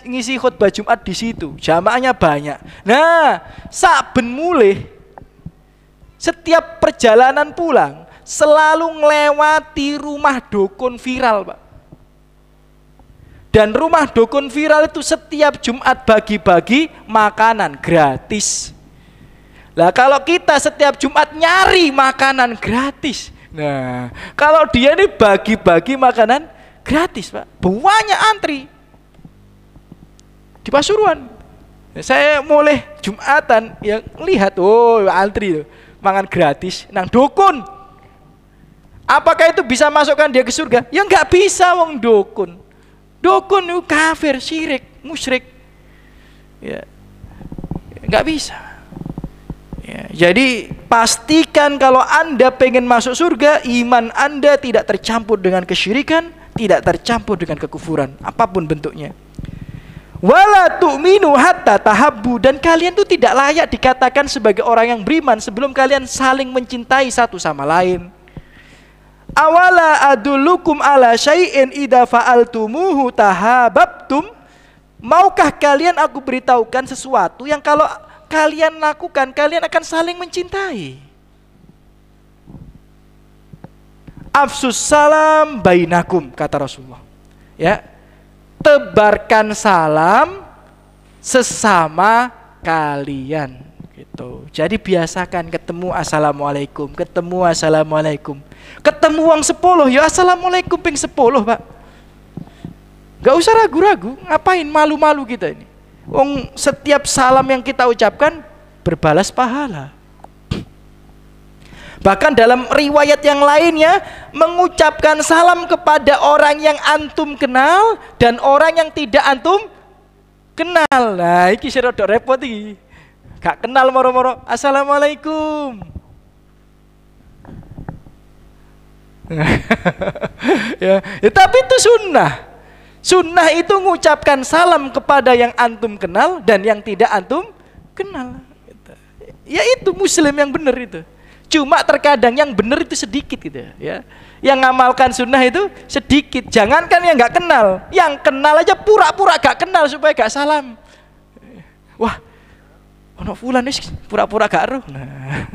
ngisi khutbah Jumat di situ. Jamaahnya banyak. Nah, saben mulih setiap perjalanan pulang selalu ngelewati rumah dukun viral Pak. Dan rumah dukun viral itu setiap Jumat bagi-bagi makanan gratis. Lah kalau kita setiap Jumat nyari makanan gratis, nah kalau dia ini bagi-bagi makanan gratis Pak, banyak antri di Pasuruan. Saya mulai Jumatan yang lihat, oh antri tuh mangan gratis nang dukun. Apakah itu bisa masukkan dia ke surga? Ya nggak bisa wong dukun. Dukun itu kafir, syirik, musyrik. Ya, nggak bisa. Ya. Jadi pastikan kalau Anda pengen masuk surga, iman Anda tidak tercampur dengan kesyirikan, tidak tercampur dengan kekufuran, apapun bentuknya. Wala tu'minu hatta tahabbu, dan kalian itu tidak layak dikatakan sebagai orang yang beriman sebelum kalian saling mencintai satu sama lain. Awala adullukum ala syai'in idza fa'altumuhu tahabbtum. Maukah kalian aku beritahukan sesuatu yang kalau kalian lakukan kalian akan saling mencintai? Afsus salam bainakum, kata Rasulullah. Ya. Tebarkan salam sesama kalian gitu. Jadi biasakan ketemu assalamualaikum, ketemu assalamualaikum. Ketemu wong 10 ya assalamualaikum ping 10, Pak. Gak usah ragu-ragu, ngapain malu-malu kita ini. Wong setiap salam yang kita ucapkan berbalas pahala. Bahkan dalam riwayat yang lainnya, mengucapkan salam kepada orang yang antum kenal dan orang yang tidak antum kenal. Nah, iki sing rada repot iki. Gak kenal moro-moro assalamualaikum. ya, tapi itu sunnah. Sunnah itu mengucapkan salam kepada yang antum kenal dan yang tidak antum kenal. Ya itu muslim yang benar itu. Cuma terkadang yang benar itu sedikit gitu ya. Yang ngamalkan sunnah itu sedikit. Jangankan yang nggak kenal, yang kenal aja pura-pura gak kenal supaya gak salam. Wah, ono fulan pura-pura gak roh. Nah,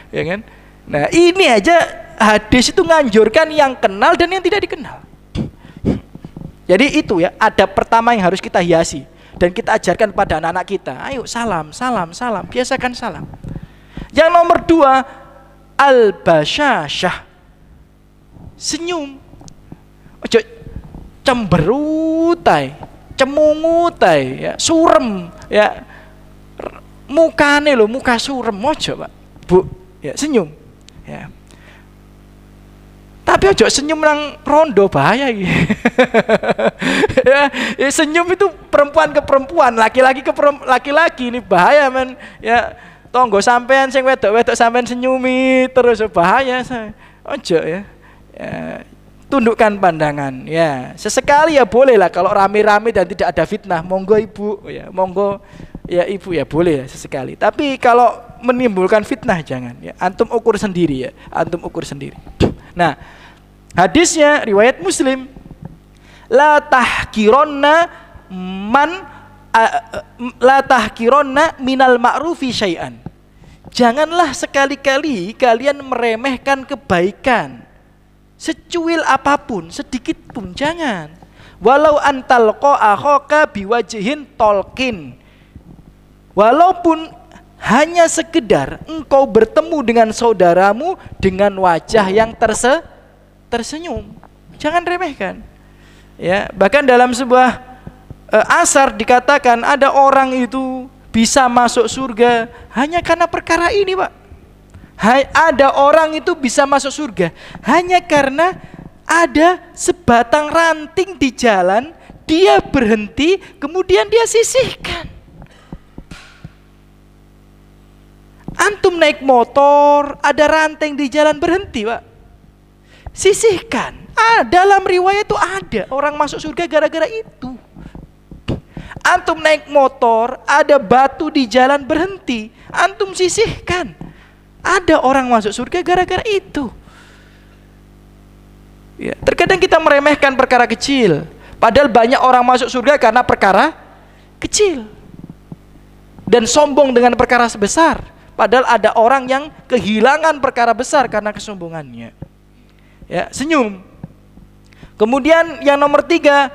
ya kan? Nah, ini aja hadis itu nganjurkan yang kenal dan yang tidak dikenal. Jadi itu ya, adab pertama yang harus kita hiasi dan kita ajarkan pada anak-anak kita. Ayo salam, salam, salam, biasakan salam. Yang nomor 2, al-basyashah, senyum. Ojo cemberutai, cemungutai, ya, surem, ya. Mukane lo, muka surem, ojo Pak, Bu, ya senyum, ya. Tapi ojo senyum nang rondo, bahaya gitu. ya, senyum itu perempuan ke perempuan, laki-laki ke laki-laki, ini bahaya men. Ya, tonggo sampean sing wedok-wedok sampean senyumi terus, bahaya. Ojo ya. Ya, tundukkan pandangan. Ya, sesekali ya boleh lah kalau rame-rame dan tidak ada fitnah. Monggo Ibu, ya, monggo ya Ibu ya boleh ya sesekali. Tapi kalau menimbulkan fitnah jangan. Ya, antum ukur sendiri ya. Antum ukur sendiri. Nah, hadisnya riwayat Muslim, la tahqironna minal ma'rufi syai'an. Janganlah sekali-kali kalian meremehkan kebaikan secuil apapun, sedikit pun jangan. Walau antalqa akhaka biwajhin tolkin. Walaupun hanya sekedar engkau bertemu dengan saudaramu dengan wajah yang tersenyum, jangan remehkan. Ya, bahkan dalam sebuah asar dikatakan ada orang itu bisa masuk surga hanya karena perkara ini, Pak. Ada orang itu bisa masuk surga hanya karena ada sebatang ranting di jalan, dia berhenti, kemudian dia sisihkan. Antum naik motor, ada ranting di jalan, berhenti Pak, sisihkan. Dalam riwayat itu ada orang masuk surga gara-gara itu. Antum naik motor, ada batu di jalan, berhenti, antum sisihkan. Ada orang masuk surga gara-gara itu. Ya, terkadang kita meremehkan perkara kecil, padahal banyak orang masuk surga karena perkara kecil dan sombong dengan perkara sebesar. Padahal ada orang yang kehilangan perkara besar karena kesombongannya. Ya, senyum. Kemudian yang nomor 3,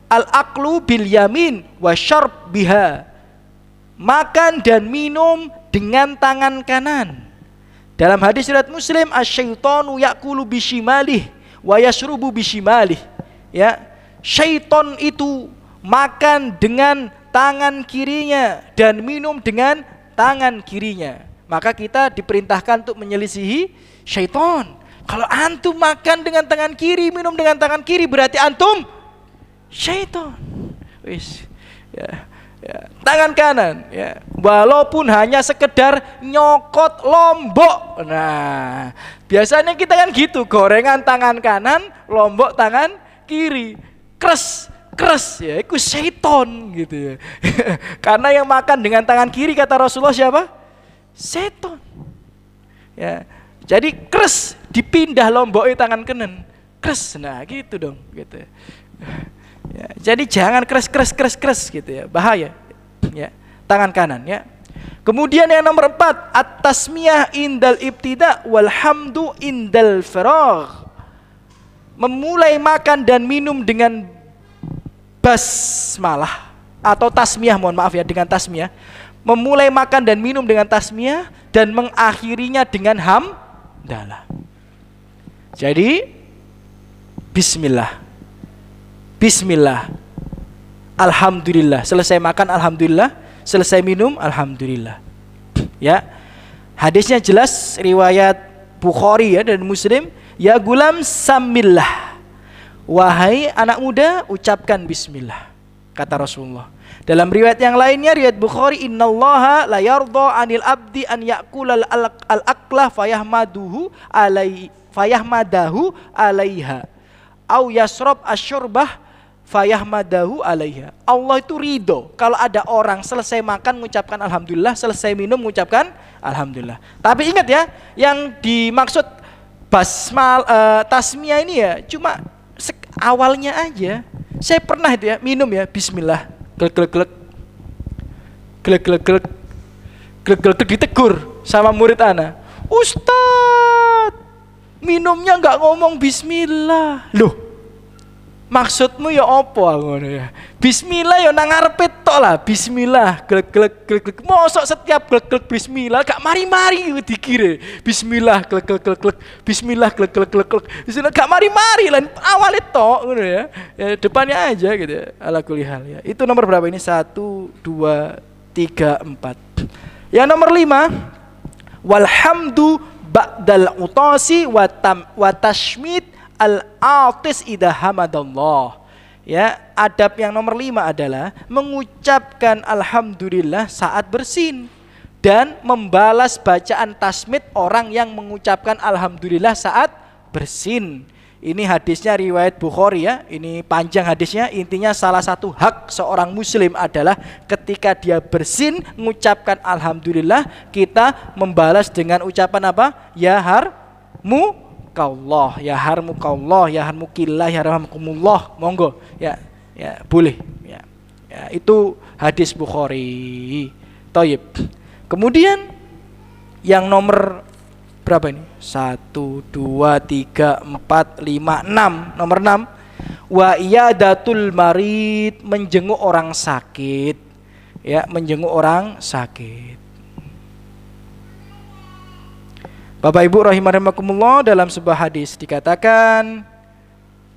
al-aklu bil yamin wa syarb biha. Makan dan minum dengan tangan kanan. Dalam hadis riwayat Muslim, asyaitonu yakulu bishimalih wa yashrubu bishimalih. Ya, syaiton itu makan dengan tangan kirinya dan minum dengan tangan kirinya. Maka kita diperintahkan untuk menyelisihi syaitan. Kalau antum makan dengan tangan kiri, minum dengan tangan kiri, berarti antum syaitan. Wis, Ya, tangan kanan ya. Walaupun hanya sekedar nyokot lombok. Nah, biasanya kita kan gitu, gorengan tangan kanan, lombok tangan kiri. Kres ya, itu seton gitu ya. Karena yang makan dengan tangan kiri kata Rasulullah siapa? Seton. Ya. Jadi kres dipindah lomboknya tangan kanan. Kres, nah gitu dong gitu. Ya, jadi jangan kres gitu ya, bahaya. Ya, tangan kanan ya. Kemudian yang nomor 4, at-tasmiyah indal ibtida walhamdu indal faragh. Memulai makan dan minum dengan basmalah atau tasmiyah, mohon maaf ya, dengan tasmiyah. Memulai makan dan minum dengan tasmiyah dan mengakhirinya dengan hamdalah. Jadi bismillah, alhamdulillah. Selesai makan alhamdulillah, selesai minum alhamdulillah. Ya. Hadisnya jelas, riwayat Bukhari ya dan Muslim. Ya gulam samillah, wahai anak muda ucapkan bismillah, kata Rasulullah. Dalam riwayat yang lainnya, riwayat Bukhari, innallaha la yardha 'anil abdi an ya'kula al-aqla fayahmadahu alaiha au yasrab asyurbah fayahmadahu alaiha. Allah itu ridho kalau ada orang selesai makan mengucapkan alhamdulillah, selesai minum mengucapkan alhamdulillah. Tapi ingat ya, yang dimaksud tasmiyah ini ya cuma awalnya aja. Saya pernah itu ya minum ya bismillah, glek ditegur sama murid ana. Ustadz, minumnya nggak ngomong bismillah. Loh, maksudmu ya apa ngono ya? Bismillah ya nang ngarepe tok lah, bismillah glek. Mosok setiap glek bismillah gak mari-mari dikire. Bismillah glek. Bismillah glek. Bismillah gak mari-mari lah, awale tok ngono ya. Ya depannya aja gitu ya. Ala kulli hal ya. Itu nomor berapa ini? 1 2 3 4. Yang nomor 5, walhamdu ba'dal utasi wa tashmid al-atis idha hamadallah. Ya, adab yang nomor 5 adalah mengucapkan alhamdulillah saat bersin dan membalas bacaan tasmid orang yang mengucapkan alhamdulillah saat bersin. Ini hadisnya riwayat Bukhari ya. Ini panjang hadisnya. Intinya salah satu hak seorang muslim adalah ketika dia bersin mengucapkan alhamdulillah, kita membalas dengan ucapan apa? Ya harmu Allah, ya harmukallah, ya harmukillah, ya rahmakumullah, monggo ya boleh ya, itu hadis Bukhari. Thayyib. Kemudian yang nomor berapa ini? 1 2 3 4 5 6. Nomor 6, wa iyadatul marid, menjenguk orang sakit ya, menjenguk orang sakit. Bapak Ibu rahimakumullah, dalam sebuah hadis dikatakan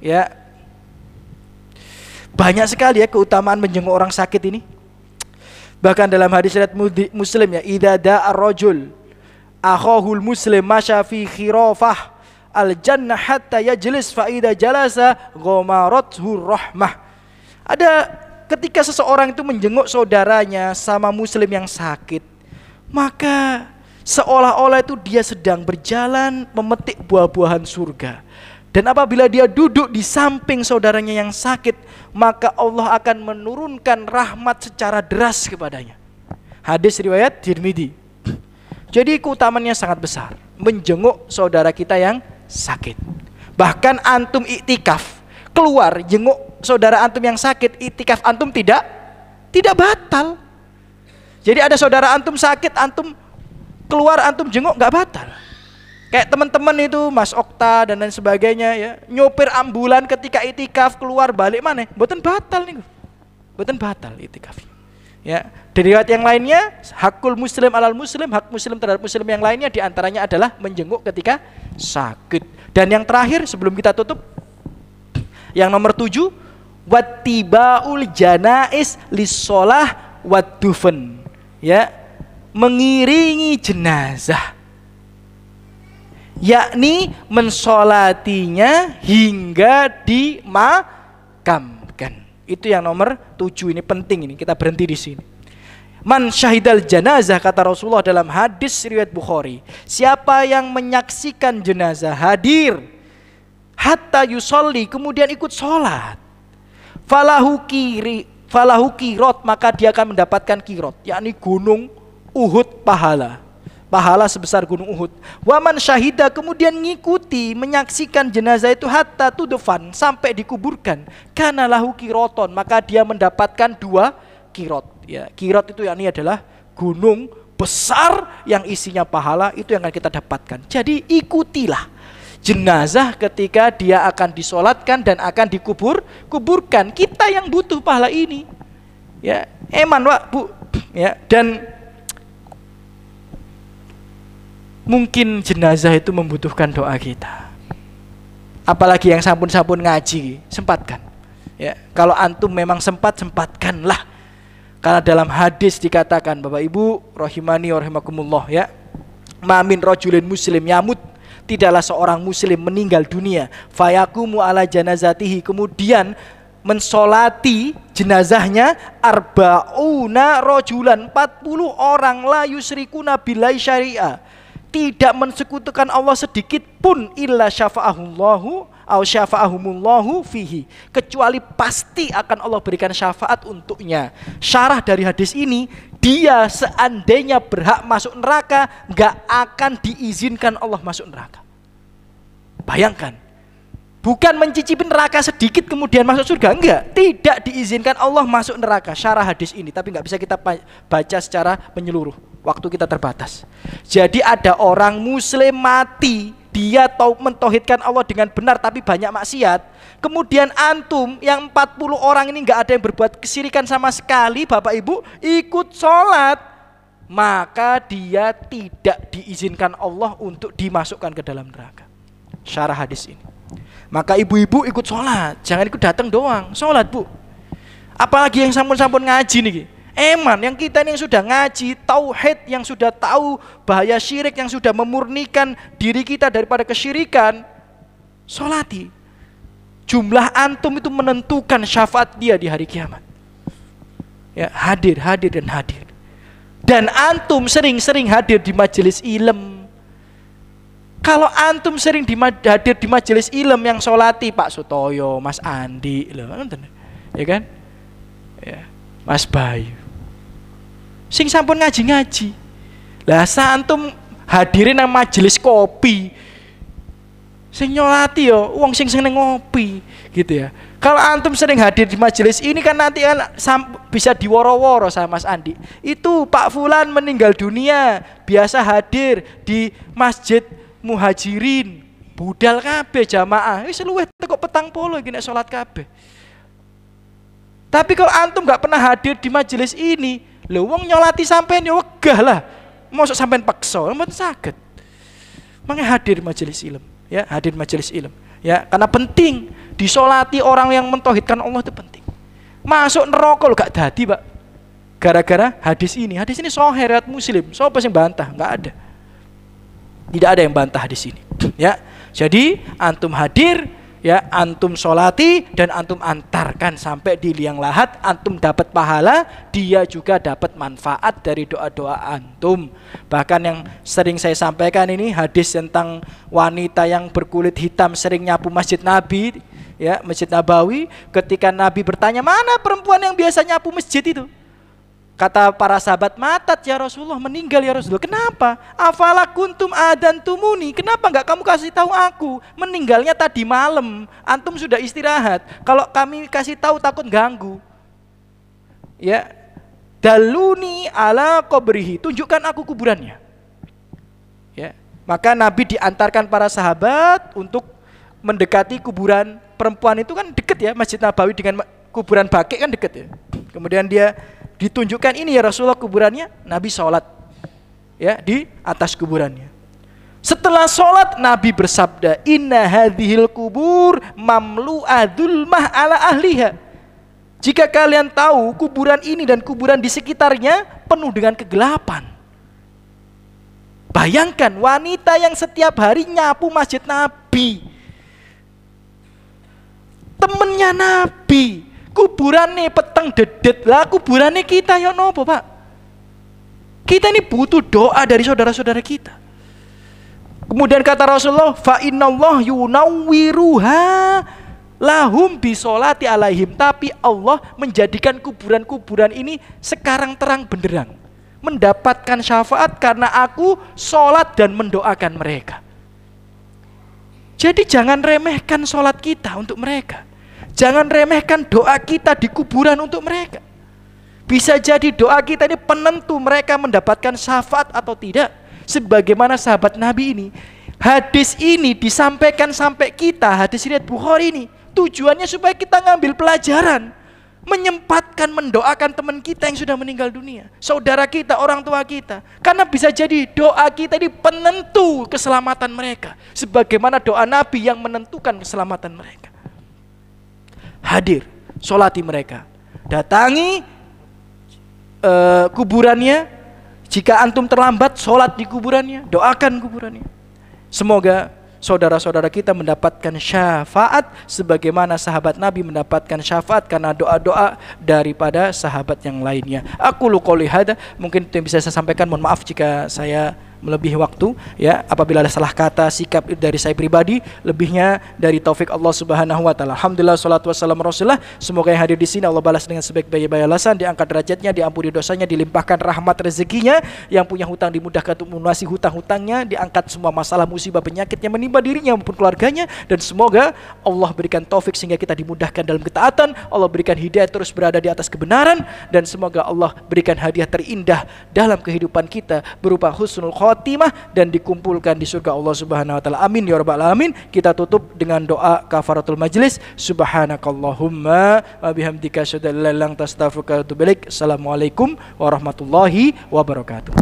ya, banyak sekali ya keutamaan menjenguk orang sakit ini. Bahkan dalam hadis riwayat Muslim ya, idza da'a rajul akhahul muslim masya fi khirafah al jannah hatta yajlis fa idza jalasa ghamarathu rahmah. Ada ketika seseorang itu menjenguk saudaranya sama muslim yang sakit, maka seolah-olah itu dia sedang berjalan memetik buah-buahan surga. Dan apabila dia duduk di samping saudaranya yang sakit, maka Allah akan menurunkan rahmat secara deras kepadanya. Hadis riwayat Tirmidzi. Jadi keutamaannya sangat besar, menjenguk saudara kita yang sakit. Bahkan antum iktikaf, keluar jenguk saudara antum yang sakit, iktikaf antum tidak batal. Jadi ada saudara antum sakit, antum keluar antum jenguk nggak batal. Kayak teman-teman itu Mas Okta dan lain sebagainya ya, nyopir ambulan ketika itikaf keluar balik mana? Mboten batal nih. Mboten batal itikaf. Ya, dari riwayat yang lainnya, hakul muslim alal muslim, hak muslim terhadap muslim yang lainnya diantaranya adalah menjenguk ketika sakit. Dan yang terakhir sebelum kita tutup, yang nomor 7, wattibaul janais lissolah waddufan. Ya, mengiringi jenazah, yakni mensolatinya hingga dimakamkan. Itu yang nomor 7, ini penting, ini kita berhenti di sini. Man syahidal janazah, kata Rasulullah dalam hadis riwayat Bukhari, siapa yang menyaksikan jenazah, hadir hatta yusolli, kemudian ikut sholat, falahu kirot, maka dia akan mendapatkan kirot, yakni gunung Uhud pahala sebesar gunung Uhud. Waman syahida, kemudian ngikuti menyaksikan jenazah itu hatta tudfan, sampai dikuburkan, kana lahu kiroton, maka dia mendapatkan 2 kirot. Ya, kirot itu yakni adalah gunung besar yang isinya pahala, itu yang akan kita dapatkan. Jadi ikutilah jenazah ketika dia akan disolatkan dan akan kuburkan. Kita yang butuh pahala ini, ya, eman Pak Bu, ya. Dan mungkin jenazah itu membutuhkan doa kita. Apalagi yang sampun-sampun ngaji, sempatkan. Ya, kalau antum memang sempatkanlah. Karena dalam hadis dikatakan, Bapak Ibu rahimani wa rahimakumullah, ya, mamin rajulin muslim yamut, tidaklah seorang muslim meninggal dunia, fayakumu ala janazatihi, kemudian mensolati jenazahnya, arbauna rajulan, 40 orang, la yusrikuna billahi syari'a, tidak mensekutukan Allah sedikit pun, illa syafa'ahullahu au syafa'ahumullahu fihi, kecuali pasti akan Allah berikan syafaat untuknya. Syarah dari hadis ini, dia seandainya berhak masuk neraka, gak akan diizinkan Allah masuk neraka. Bayangkan, bukan mencicipi neraka sedikit kemudian masuk surga, enggak, tidak diizinkan Allah masuk neraka. Syarah hadis ini, tapi gak bisa kita baca secara menyeluruh, waktu kita terbatas. Jadi ada orang muslim mati, dia tahu mentauhidkan Allah dengan benar tapi banyak maksiat. Kemudian antum yang 40 orang ini gak ada yang berbuat kesyirikan sama sekali, Bapak Ibu, ikut sholat, maka dia tidak diizinkan Allah untuk dimasukkan ke dalam neraka. Syarah hadis ini. Maka ibu-ibu ikut sholat, jangan ikut datang doang, sholat Bu. Apalagi yang sampun-sampun ngaji nih, eman, yang kita ini yang sudah ngaji tauhid, yang sudah tahu bahaya syirik, yang sudah memurnikan diri kita daripada kesyirikan, sholati. Jumlah antum itu menentukan syafaat dia di hari kiamat. Ya, hadir dan hadir. Dan antum sering-sering hadir di majelis ilm. Kalau antum sering hadir di majelis ilm yang sholati Pak Sutoyo, Mas Andi, ya kan? Ya, Mas Bayu, sing sampun ngaji-ngaji. Lah santum hadirin nang majelis kopi, sing nyolati yo wong sing seneng ngopi, gitu ya. Kalau antum sering hadir di majelis ini kan nanti kan bisa diworo-woro sama Mas Andi. Itu Pak Fulan meninggal dunia, biasa hadir di Masjid Muhajirin, budal kabeh jamaah. Wis luweh teko petang polo iki nek salat kabeh. Tapi kalau antum gak pernah hadir di majelis ini, lho wong nyolati sampean ya wegah lah. Mosok sampean paksa, mboten saged. Mangke hadir di majelis ilmu, ya, hadir di majelis ilmu, ya, karena penting disolati orang yang mentauhidkan Allah itu penting. Masuk neraka lho gak dadi, Pak. Gara-gara hadis ini. Hadis ini sahih riwayat Muslim. Sapa sing bantah? Enggak ada. Tidak ada yang bantah hadis ini, ya. Jadi antum hadir, ya, antum solati dan antum antarkan sampai di liang lahat, antum dapat pahala, dia juga dapat manfaat dari doa-doa antum. Bahkan yang sering saya sampaikan ini hadis tentang wanita yang berkulit hitam sering nyapu Masjid Nabi, ya, Masjid Nabawi. Ketika Nabi bertanya, mana perempuan yang biasa nyapu masjid itu? Kata para sahabat, matat ya Rasulullah, meninggal ya Rasulullah. Kenapa? Afala kuntum adantumuni, kenapa enggak kamu kasih tahu aku? Meninggalnya tadi malam, antum sudah istirahat. Kalau kami kasih tahu takut ganggu. Ya, daluni ala qabrihi, tunjukkan aku kuburannya. Ya, maka Nabi diantarkan para sahabat untuk mendekati kuburan perempuan itu, kan deket ya, Masjid Nabawi dengan kuburan Baqi kan deket ya. Kemudian dia ditunjukkan, ini ya Rasulullah kuburannya. Nabi sholat, ya, di atas kuburannya. Setelah sholat Nabi bersabda, inna hadhil kubur mamlu'a dzulmah ala ahliha. Jika kalian tahu kuburan ini dan kuburan di sekitarnya penuh dengan kegelapan. Bayangkan wanita yang setiap hari nyapu Masjid Nabi, temennya Nabi, Kuburane peteng dedet lah, kuburane kita ya nopo Pak? Kita ini butuh doa dari saudara-saudara kita. Kemudian kata Rasulullah, fa innallah yunawwiruha lahum bisolati alaihim. Tapi Allah menjadikan kuburan-kuburan ini sekarang terang benderang, mendapatkan syafaat karena aku sholat dan mendoakan mereka. Jadi jangan remehkan sholat kita untuk mereka. Jangan remehkan doa kita di kuburan untuk mereka. Bisa jadi doa kita ini penentu mereka mendapatkan syafaat atau tidak. Sebagaimana sahabat Nabi ini, hadis ini disampaikan sampai kita, hadis riwayat Bukhari ini, tujuannya supaya kita ngambil pelajaran, menyempatkan mendoakan teman kita yang sudah meninggal dunia, saudara kita, orang tua kita, karena bisa jadi doa kita ini penentu keselamatan mereka, sebagaimana doa Nabi yang menentukan keselamatan mereka. Hadir, sholati mereka, datangi kuburannya. Jika antum terlambat, sholat di kuburannya, doakan kuburannya. Semoga saudara-saudara kita mendapatkan syafaat sebagaimana sahabat Nabi mendapatkan syafaat karena doa-doa daripada sahabat yang lainnya. Aku qouli hada, mungkin itu yang bisa saya sampaikan. Mohon maaf jika saya melebihi waktu, ya, apabila ada salah kata, sikap dari saya pribadi, lebihnya dari taufik Allah Subhanahu wa taala. Alhamdulillah, salatu wassalamu Rasulullah. Semoga yang hadir di sini Allah balas dengan sebaik-baik balasan, diangkat derajatnya, diampuni dosanya, dilimpahkan rahmat rezekinya, yang punya hutang dimudahkan untuk melunasi hutang-hutangnya, diangkat semua masalah musibah penyakit yang menimpa dirinya maupun keluarganya, dan semoga Allah berikan taufik sehingga kita dimudahkan dalam ketaatan, Allah berikan hidayah terus berada di atas kebenaran, dan semoga Allah berikan hadiah terindah dalam kehidupan kita berupa husnul khotimah dan dikumpulkan di surga Allah Subhanahu wa taala. Amin ya rabbal alamin. Kita tutup dengan doa kafaratul majlis. Subhanakallahumma wa bihamdika asyhadu an la ilaha illa anta astaghfiruka wa atubu ilaik. Assalamualaikum warahmatullahi wabarakatuh.